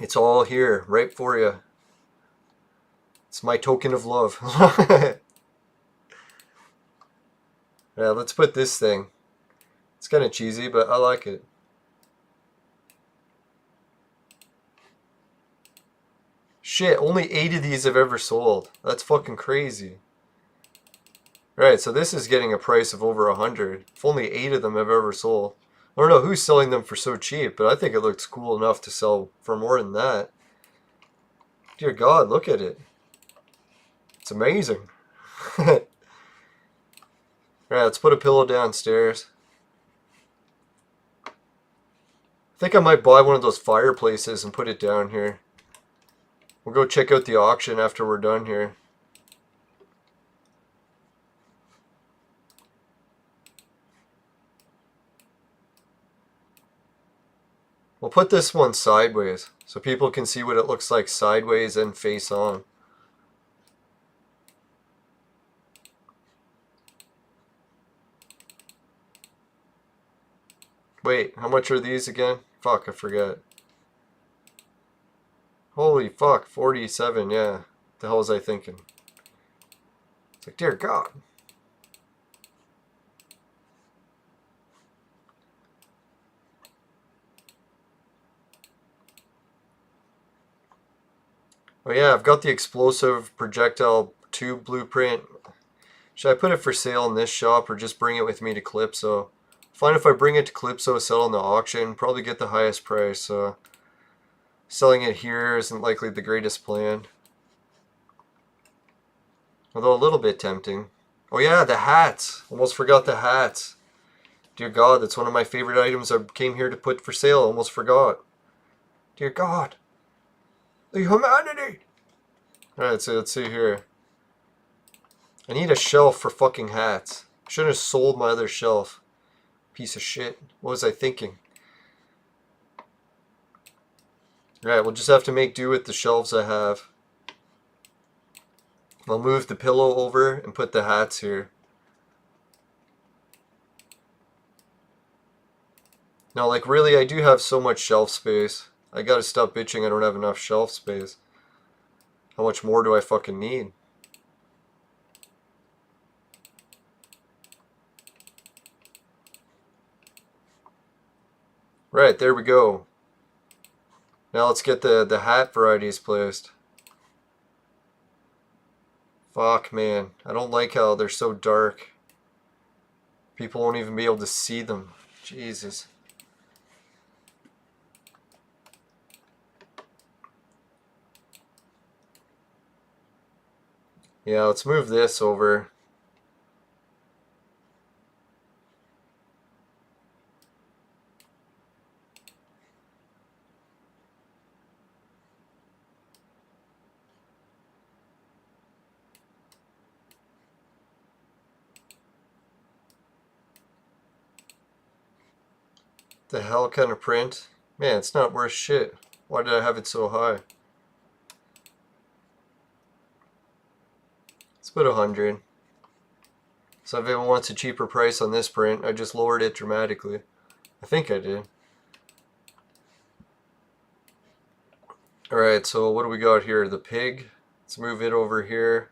It's all here, right for you. It's my token of love. Yeah, let's put this thing. It's kind of cheesy, but I like it. Shit, only 8 of these have ever sold. That's fucking crazy. Right, so this is getting a price of over 100. If only 8 of them have ever sold. I don't know who's selling them for so cheap, but I think it looks cool enough to sell for more than that. Dear God, look at it. It's amazing. Alright, let's put a pillow downstairs. I think I might buy one of those fireplaces and put it down here. We'll go check out the auction after we're done here. We'll put this one sideways so people can see what it looks like sideways and face on. Wait, how much are these again? Fuck, I forget. Holy fuck, 47, yeah. What the hell was I thinking? It's like, dear God. Oh yeah, I've got the explosive projectile tube blueprint. Should I put it for sale in this shop or just bring it with me to Calypso? Fine if I bring it to Calypso, sell in the auction, probably get the highest price, so selling it here isn't likely the greatest plan. Although a little bit tempting. Oh yeah, the hats! Almost forgot the hats. Dear God, that's one of my favorite items I came here to put for sale. Almost forgot. Dear God. The humanity! Alright, so let's see here. I need a shelf for fucking hats. Shouldn't have sold my other shelf. Piece of shit. What was I thinking? Alright, we'll just have to make do with the shelves I have. I'll move the pillow over and put the hats here. Now, like, really, I do have so much shelf space. I gotta stop bitching I don't have enough shelf space. How much more do I fucking need? Right, there we go. Now let's get the hat varieties placed. Fuck, man. I don't like how they're so dark. People won't even be able to see them. Jesus. Yeah, let's move this over. The hell kind of print? Man, it's not worth shit. Why did I have it so high? It's about 100. So if anyone wants a cheaper price on this print, I just lowered it dramatically. I think I did. Alright, so what do we got here? The pig. Let's move it over here.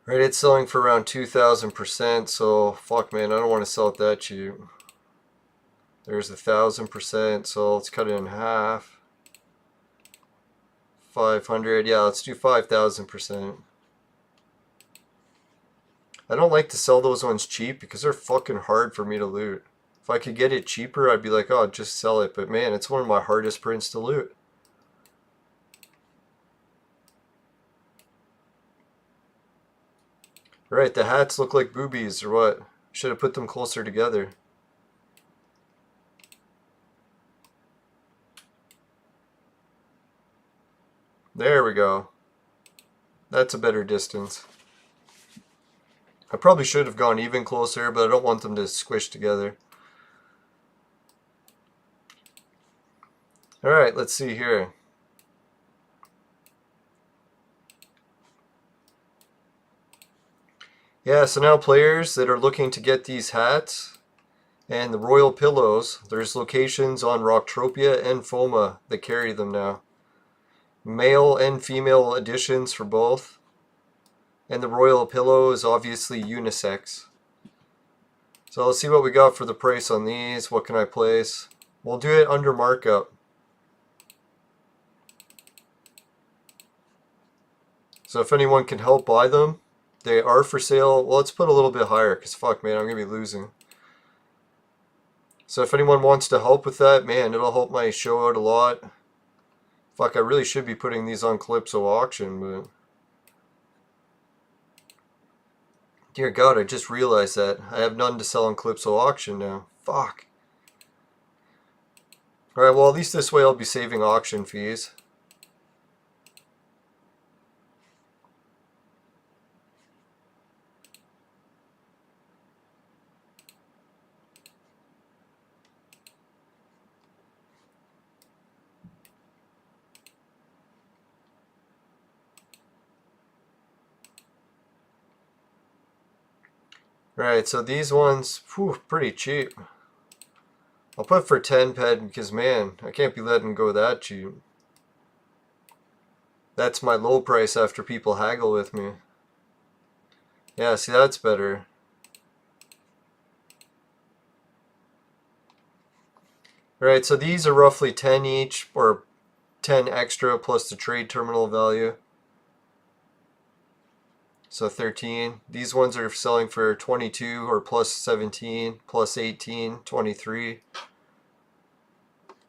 Right, it's selling for around 2,000%, so fuck man, I don't want to sell it that cheap. There's 1,000%, so let's cut it in half. 500, yeah, let's do 5,000%. I don't like to sell those ones cheap because they're fucking hard for me to loot. If I could get it cheaper, I'd be like, oh, just sell it. But man, it's one of my hardest prints to loot. Right, the hats look like boobies or what? Should have put them closer together. There we go. That's a better distance. I probably should have gone even closer, but I don't want them to squish together. Alright, let's see here. Yeah, so now players that are looking to get these hats and the royal pillows, there's locations on Rocktropia and FOMA that carry them now. Male and female editions for both. And the royal pillow is obviously unisex. So let's see what we got for the price on these. What can I place? We'll do it under markup. So if anyone can help buy them, they are for sale. Well, let's put a little bit higher because fuck man, I'm going to be losing. So if anyone wants to help with that, man, it'll help my show out a lot. Fuck, I really should be putting these on Calypso auction, but... Dear God, I just realized that. I have none to sell on Calypso auction now. Fuck. Alright, well at least this way I'll be saving auction fees. Right, so these ones, whew, pretty cheap. I'll put for 10 ped because man, I can't be letting go that cheap. That's my low price after people haggle with me. Yeah, see that's better. Right, so these are roughly 10 each, or 10 extra plus the trade terminal value. So 13. These ones are selling for 22 or plus 17, plus 18, 23.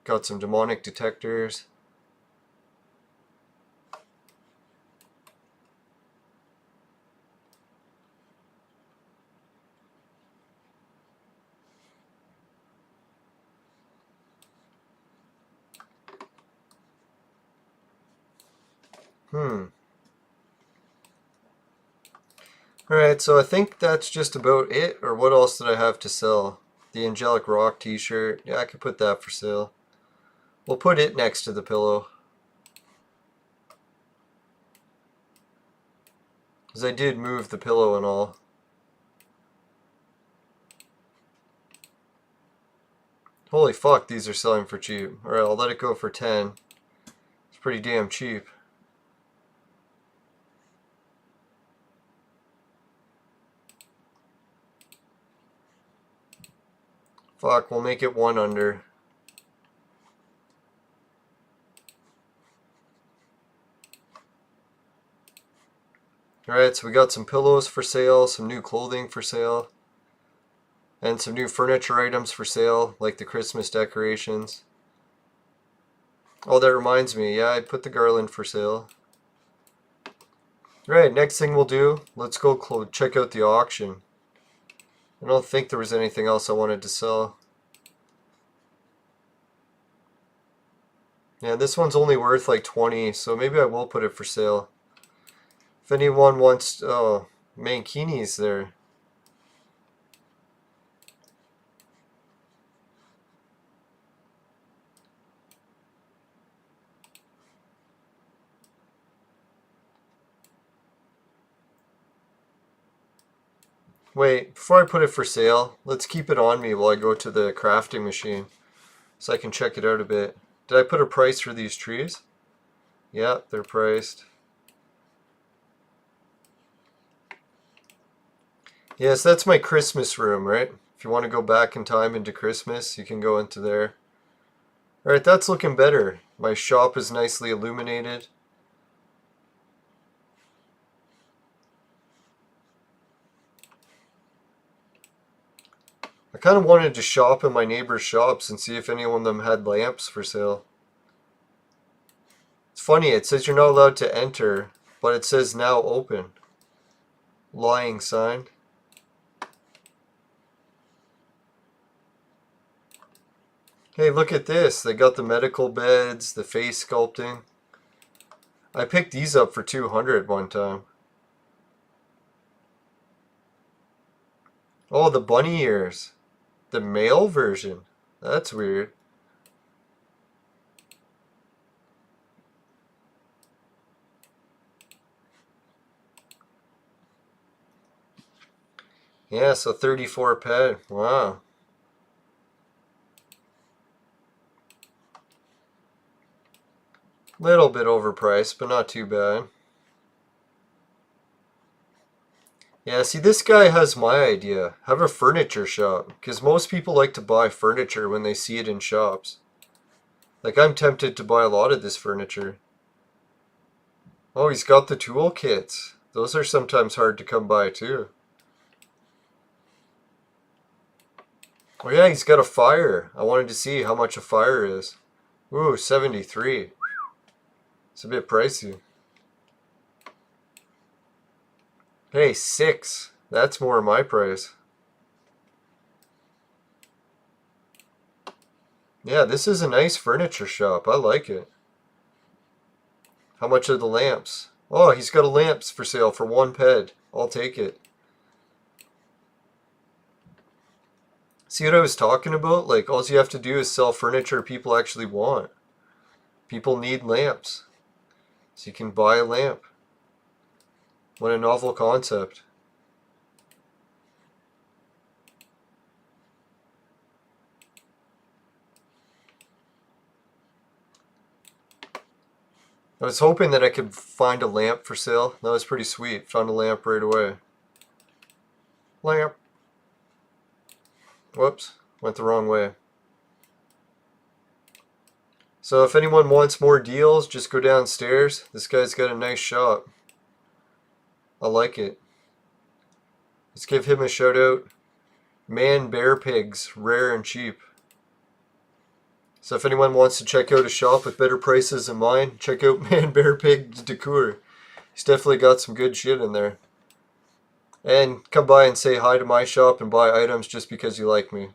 Got some demonic detectors. Alright, so I think that's just about it, or what else did I have to sell? The Angelic Rock t-shirt, yeah, I could put that for sale. We'll put it next to the pillow. Because I did move the pillow and all. Holy fuck, these are selling for cheap. Alright, I'll let it go for 10. pretty damn cheap. Fuck, we'll make it 1 under. Alright, so we got some pillows for sale, some new clothing for sale, and some new furniture items for sale, like the Christmas decorations. Oh, that reminds me, yeah, I put the garland for sale. Alright, next thing we'll do, let's go check out the auction. I don't think there was anything else I wanted to sell. Yeah, this one's only worth like 20, so maybe I will put it for sale. If anyone wants, oh, Mankini's there. Wait, before I put it for sale, let's keep it on me while I go to the crafting machine so I can check it out a bit. Did I put a price for these trees? Yeah, they're priced. Yes, that's my Christmas room, right? If you want to go back in time into Christmas, you can go into there. Alright, that's looking better. My shop is nicely illuminated. I kind of wanted to shop in my neighbor's shops and see if any one of them had lamps for sale. It's funny, it says you're not allowed to enter, but it says now open. Lying sign. Hey, look at this. They got the medical beds, the face sculpting. I picked these up for 200 one time. Oh, the bunny ears. The male version. That's weird. Yeah, so 34 ped. Wow. Little bit overpriced, but not too bad. Yeah, see, this guy has my idea. Have a furniture shop. Because most people like to buy furniture when they see it in shops. Like, I'm tempted to buy a lot of this furniture. Oh, he's got the tool kits. Those are sometimes hard to come by, too. Oh yeah, he's got a fire. I wanted to see how much a fire is. Ooh, 73. It's a bit pricey. Hey, 6. That's more my price. Yeah, this is a nice furniture shop. I like it. How much are the lamps? Oh, he's got a lamps for sale for 1 ped. I'll take it. See what I was talking about? Like, all you have to do is sell furniture people actually want. People need lamps. So you can buy a lamp. What a novel concept. I was hoping that I could find a lamp for sale. That was pretty sweet. Found a lamp right away. Lamp. Whoops. Went the wrong way. So if anyone wants more deals, just go downstairs. This guy's got a nice shop. I like it. Let's give him a shout out. Man Bear Pigs, rare and cheap. So if anyone wants to check out a shop with better prices than mine, check out Man Bear Pig's Decor. He's definitely got some good shit in there. And come by and say hi to my shop and buy items just because you like me.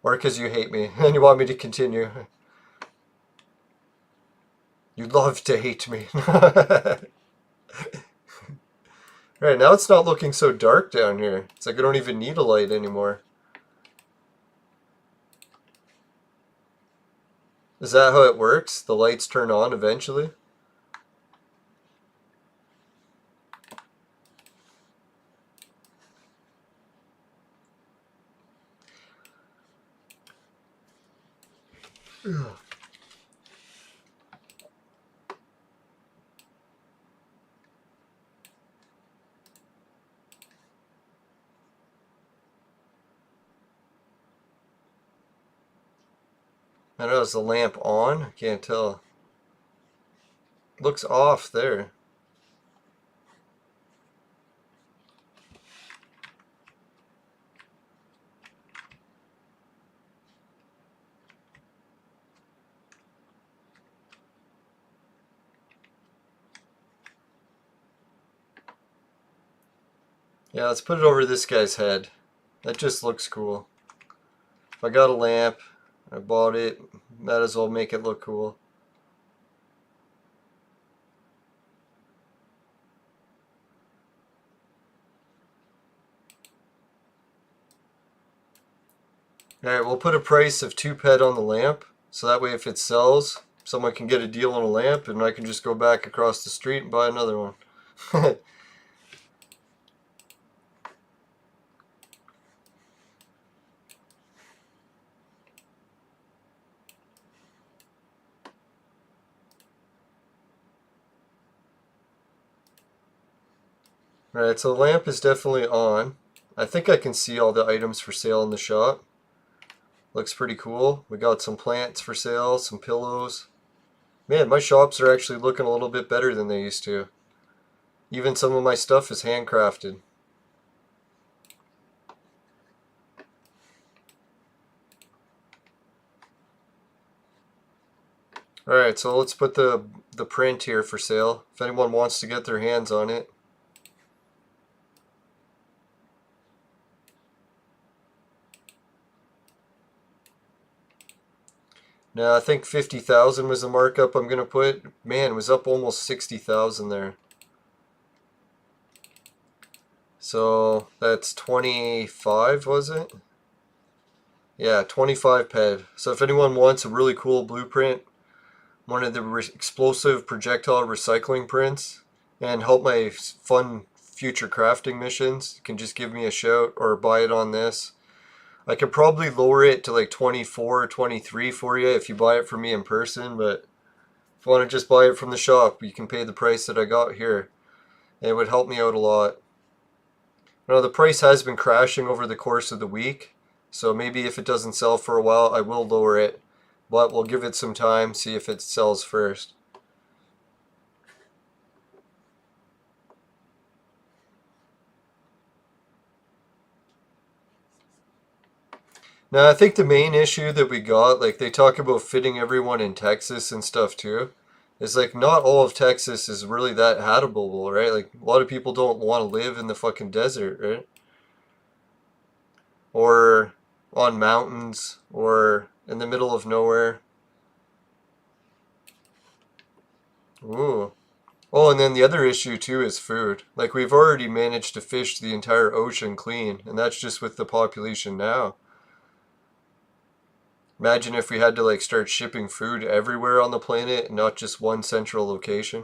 Or because you hate me and you want me to continue. You love to hate me. Right, now it's not looking so dark down here. It's like I don't even need a light anymore. Is that how it works? The lights turn on eventually? I know, is the lamp on? I can't tell. Looks off there. Yeah, let's put it over this guy's head. That just looks cool. If I got a lamp, I bought it, might as well make it look cool. Alright, we'll put a price of 2 pet on the lamp, so that way if it sells, someone can get a deal on a lamp and I can just go back across the street and buy another one. Alright, so the lamp is definitely on. I think I can see all the items for sale in the shop. Looks pretty cool. We got some plants for sale, some pillows. Man, my shops are actually looking a little bit better than they used to. Even some of my stuff is handcrafted. Alright, so let's put the print here for sale. If anyone wants to get their hands on it. Now, I think 50,000 was the markup I'm going to put. Man, it was up almost 60,000 there. So, that's 25, was it? Yeah, 25 ped. So if anyone wants a really cool blueprint, one of the explosive projectile recycling prints, and help my fun future crafting missions, you can just give me a shout or buy it on this. I could probably lower it to like 24 or 23 for you if you buy it from me in person, but if you want to just buy it from the shop, you can pay the price that I got here. And it would help me out a lot. Now the price has been crashing over the course of the week, so maybe if it doesn't sell for a while, I will lower it. But we'll give it some time, see if it sells first. Now, I think the main issue that we got, like they talk about fitting everyone in Texas and stuff too, is like not all of Texas is really that habitable, right? Like a lot of people don't want to live in the fucking desert, right? Or on mountains, or in the middle of nowhere. Ooh. Oh, and then the other issue too is food. Like we've already managed to fish the entire ocean clean, and that's just with the population now. Imagine if we had to like start shipping food everywhere on the planet and not just one central location.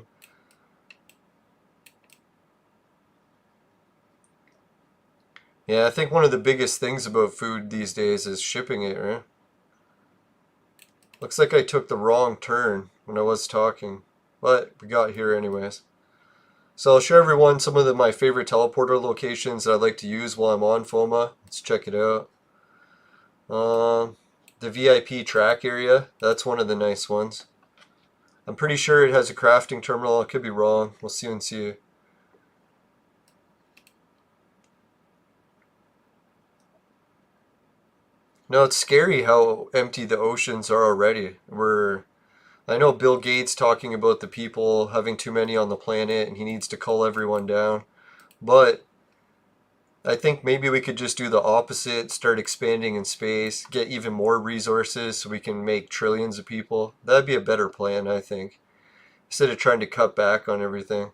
Yeah, I think one of the biggest things about food these days is shipping it, right? Looks like I took the wrong turn when I was talking, but we got here anyways. So I'll show everyone some of my favorite teleporter locations that I like to use while I'm on FOMA. Let's check it out. The VIP track area, that's one of the nice ones. I'm pretty sure it has a crafting terminal. I could be wrong. We'll see and see. No, it's scary how empty the oceans are already. I know Bill Gates talking about the people having too many on the planet and he needs to cull everyone down. But I think maybe we could just do the opposite, start expanding in space, get even more resources so we can make trillions of people. That'd be a better plan, I think. Instead of trying to cut back on everything.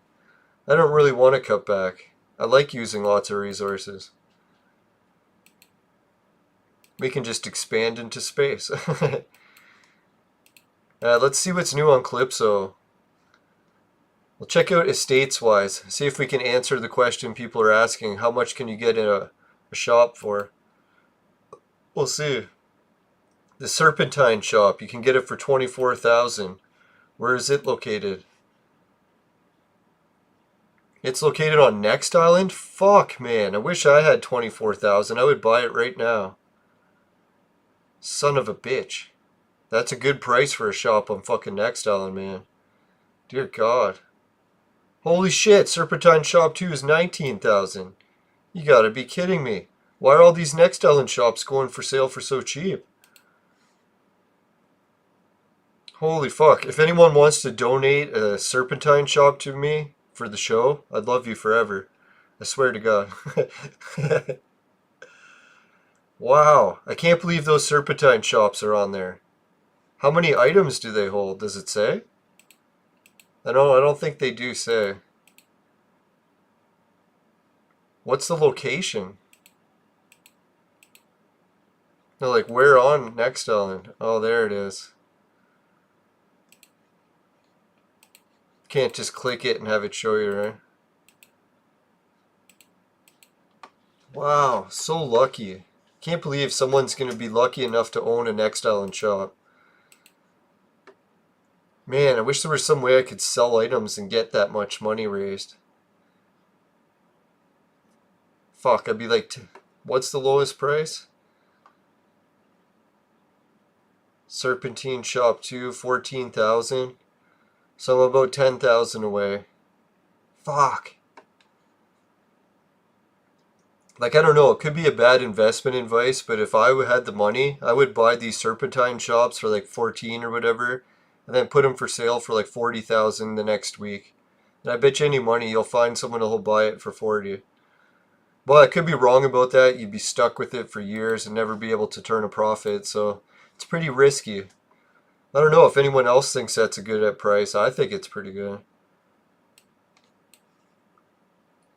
I don't really want to cut back. I like using lots of resources. We can just expand into space. Let's see what's new on Calypso. We'll check out estates-wise. See if we can answer the question people are asking. How much can you get in a shop for? We'll see. The Serpentine shop, you can get it for 24,000. Where is it located? It's located on Next Island? Fuck, man. I wish I had 24,000. I would buy it right now. Son of a bitch. That's a good price for a shop on fucking Next Island, man. Dear God. Holy shit, Serpentine Shop 2 is 19,000. You gotta be kidding me. Why are all these Next Island shops going for sale for so cheap? Holy fuck. If anyone wants to donate a Serpentine Shop to me for the show, I'd love you forever. I swear to God. Wow. I can't believe those Serpentine shops are on there. How many items do they hold? Does it say? I don't think they do say. What's the location? No, like where on Next Island? Oh, there it is. Can't just click it and have it show you, right? Wow, so lucky. Can't believe someone's going to be lucky enough to own a Next Island shop. Man, I wish there was some way I could sell items and get that much money raised. Fuck, I'd be like, what's the lowest price? Serpentine Shop 2, 14,000. So I'm about 10,000 away. Fuck. Like, I don't know, it could be a bad investment advice, but if I had the money, I would buy these Serpentine shops for like 14 or whatever, and then put them for sale for like 40,000 the next week. And I bet you any money you'll find someone who'll buy it for 40. Well, I could be wrong about that. You'd be stuck with it for years and never be able to turn a profit, so it's pretty risky. I don't know if anyone else thinks that's a good price. I think it's pretty good.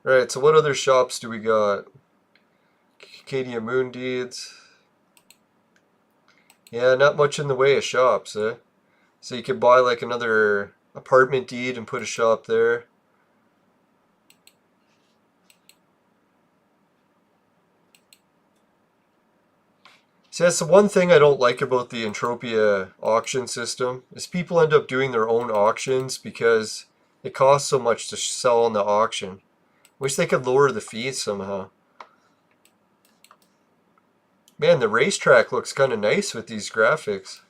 Alright, so what other shops do we got? Cadia Moon Deeds. Yeah, not much in the way of shops, eh? So you could buy like another apartment deed and put a shop there. See, that's the one thing I don't like about the Entropia auction system, is people end up doing their own auctions because it costs so much to sell on the auction. Wish they could lower the fees somehow. Man, the racetrack looks kind of nice with these graphics.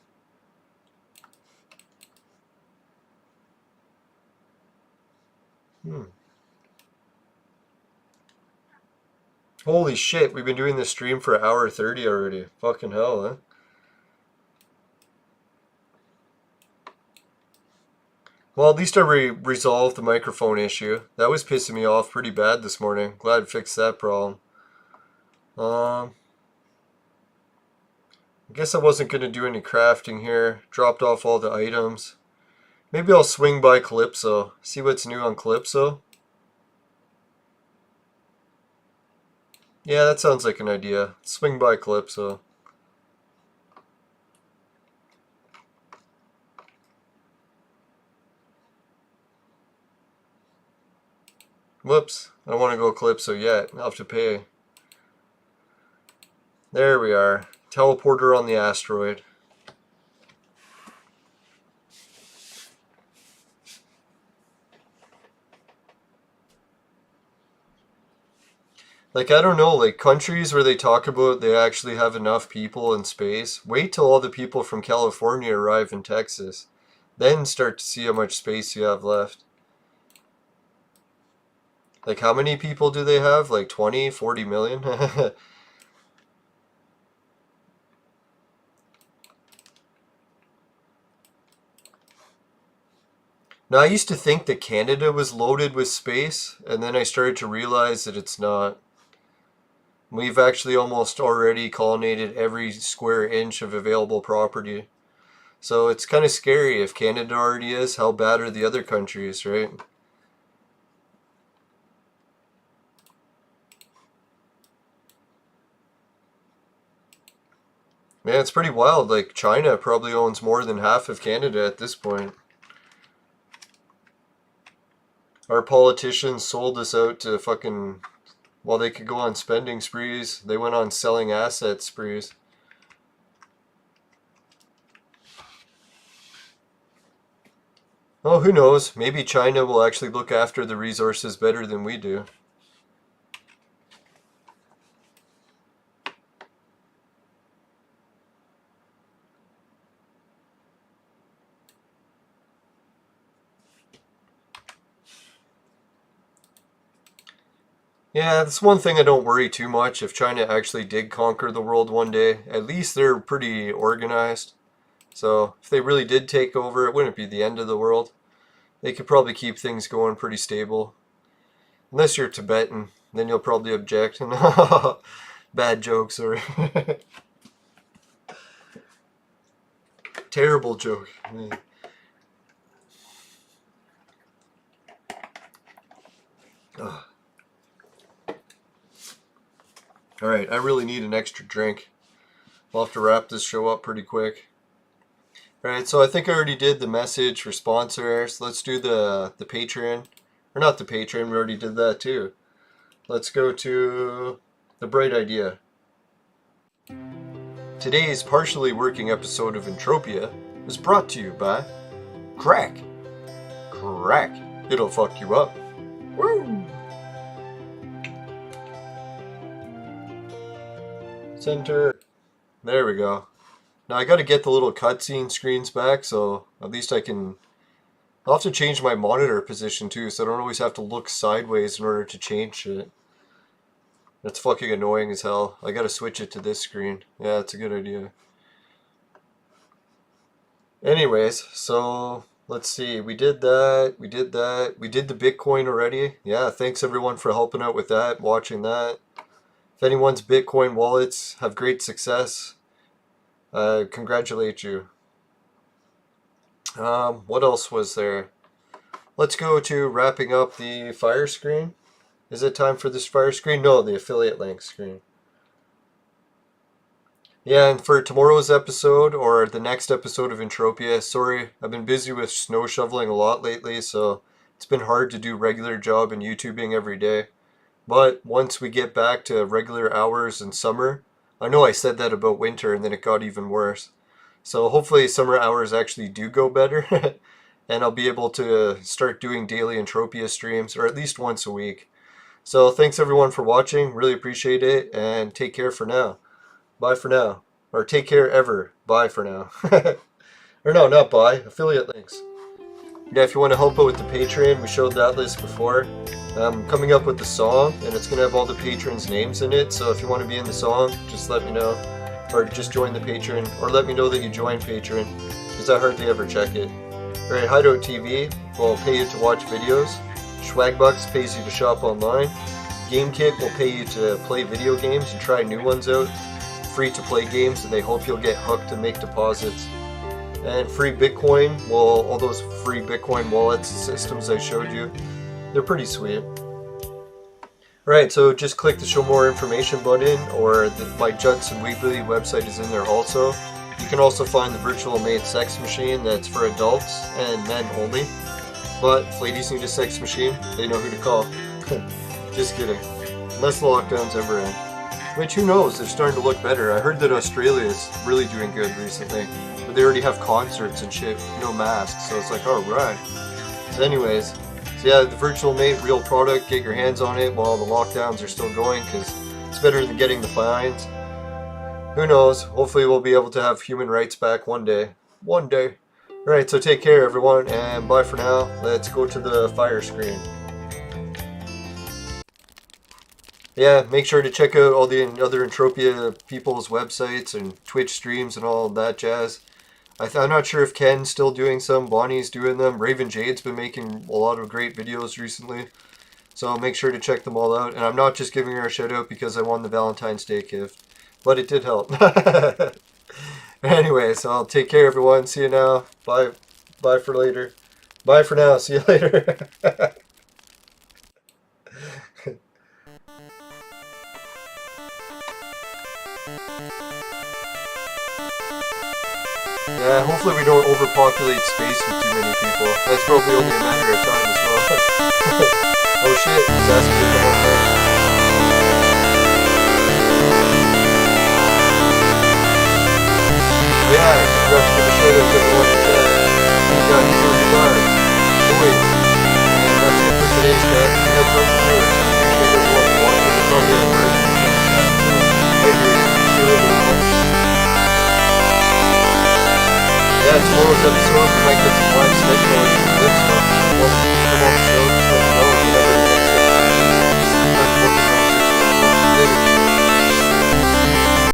Holy shit, we've been doing this stream for an hour 30 already. Fucking hell, huh? Well, at least I resolved the microphone issue. That was pissing me off pretty bad this morning. Glad I fixed that problem. I guess I wasn't going to do any crafting here. Dropped off all the items. Maybe I'll swing by Calypso. See what's new on Calypso. Yeah, that sounds like an idea. Swing by Calypso. Whoops. I don't want to go Calypso yet. I'll have to pay. There we are. Teleporter on the asteroid. Like, I don't know, like countries where they talk about they actually have enough people in space, wait till all the people from California arrive in Texas. Then start to see how much space you have left. Like, how many people do they have? Like 20, 40 million? Now, I used to think that Canada was loaded with space, and then I started to realize that it's not. We've actually almost already colonized every square inch of available property. So it's kind of scary if Canada already is, how bad are the other countries, right? Man, it's pretty wild. Like, China probably owns more than half of Canada at this point. Our politicians sold us out to fucking... While they could go on spending sprees, they went on selling asset sprees. Oh, who knows? Maybe China will actually look after the resources better than we do. Yeah, that's one thing I don't worry too much. If China actually did conquer the world one day, at least they're pretty organized. So if they really did take over, it wouldn't be the end of the world. They could probably keep things going pretty stable. Unless you're Tibetan, then you'll probably object. Bad jokes or terrible joke. Alright, I really need an extra drink. I'll have to wrap this show up pretty quick. Alright, so I think I already did the message for sponsors. Let's do the Patreon. Or not the Patreon, we already did that too. Let's go to the bright idea. Today's partially working episode of Entropia is brought to you by Crack. Crack. It'll fuck you up. Woo! Center. There we go. Now I gotta get the little cutscene screens back, so at least I can... I'll have to change my monitor position too, so I don't always have to look sideways in order to change it. That's fucking annoying as hell. I gotta switch it to this screen. Yeah, that's a good idea. Anyways, so let's see. We did that. We did that. We did the Bitcoin already. Yeah, thanks everyone for helping out with that, watching that. If anyone's Bitcoin wallets have great success, congratulate you. What else was there? Let's go to wrapping up the fire screen. Is it time for this fire screen? No, the affiliate link screen. Yeah, and for tomorrow's episode, or the next episode of Entropia, sorry, I've been busy with snow shoveling a lot lately, so it's been hard to do regular job and YouTubing every day. But once we get back to regular hours in summer, I know I said that about winter and then it got even worse. So hopefully summer hours actually do go better and I'll be able to start doing daily Entropia streams, or at least once a week. So thanks everyone for watching, really appreciate it, and take care for now. Bye for now. Or take care ever. Bye for now. Or no, not bye. Affiliate links. Yeah, if you want to help out with the Patreon, we showed that list before. I'm coming up with the song, and it's going to have all the patrons' names in it, so if you want to be in the song, just let me know. Or just join the Patreon, or let me know that you joined Patreon, because I hardly ever check it. Alright, Hideout TV will pay you to watch videos. Swagbucks pays you to shop online. GameKit will pay you to play video games and try new ones out. Free-to-play games, and they hope you'll get hooked and make deposits. And free Bitcoin, well, all those free Bitcoin wallet systems I showed you, they're pretty sweet. Right, so just click the show more information button, or my Judson Weebly website is in there also. You can also find the virtual maid sex machine that's for adults and men only. But if ladies need a sex machine, they know who to call. Just kidding. Unless the lockdowns ever end. Which, who knows, they're starting to look better. I heard that Australia is really doing good recently. But they already have concerts and shit, no masks, so it's like, alright. So anyways, so yeah, the virtual mate, real product, get your hands on it while the lockdowns are still going, because it's better than getting the fines. Who knows, hopefully we'll be able to have human rights back one day. One day. Alright, so take care everyone, and bye for now. Let's go to the fire screen. Yeah, make sure to check out all the other Entropia people's websites and Twitch streams and all that jazz. I'm not sure if Ken's still doing some, Bonnie's doing them, Raven Jade's been making a lot of great videos recently. So make sure to check them all out. And I'm not just giving her a shout out because I won the Valentine's Day gift, but it did help. Anyways, I'll take care everyone. See you now. Bye. Bye for later. Bye for now. See you later. Yeah, hopefully we don't overpopulate space with too many people. That's probably only a matter of time as well. Oh shit, he's asking me to come over. Yeah, you have to give a shout out to everyone in chat. You got your regards. Boys. And that's it for today's chat. We have some viewers. Appreciate everyone watching. It's probably a first chat. So, later. See you later. Yeah, tomorrow's episode we might get some live schedule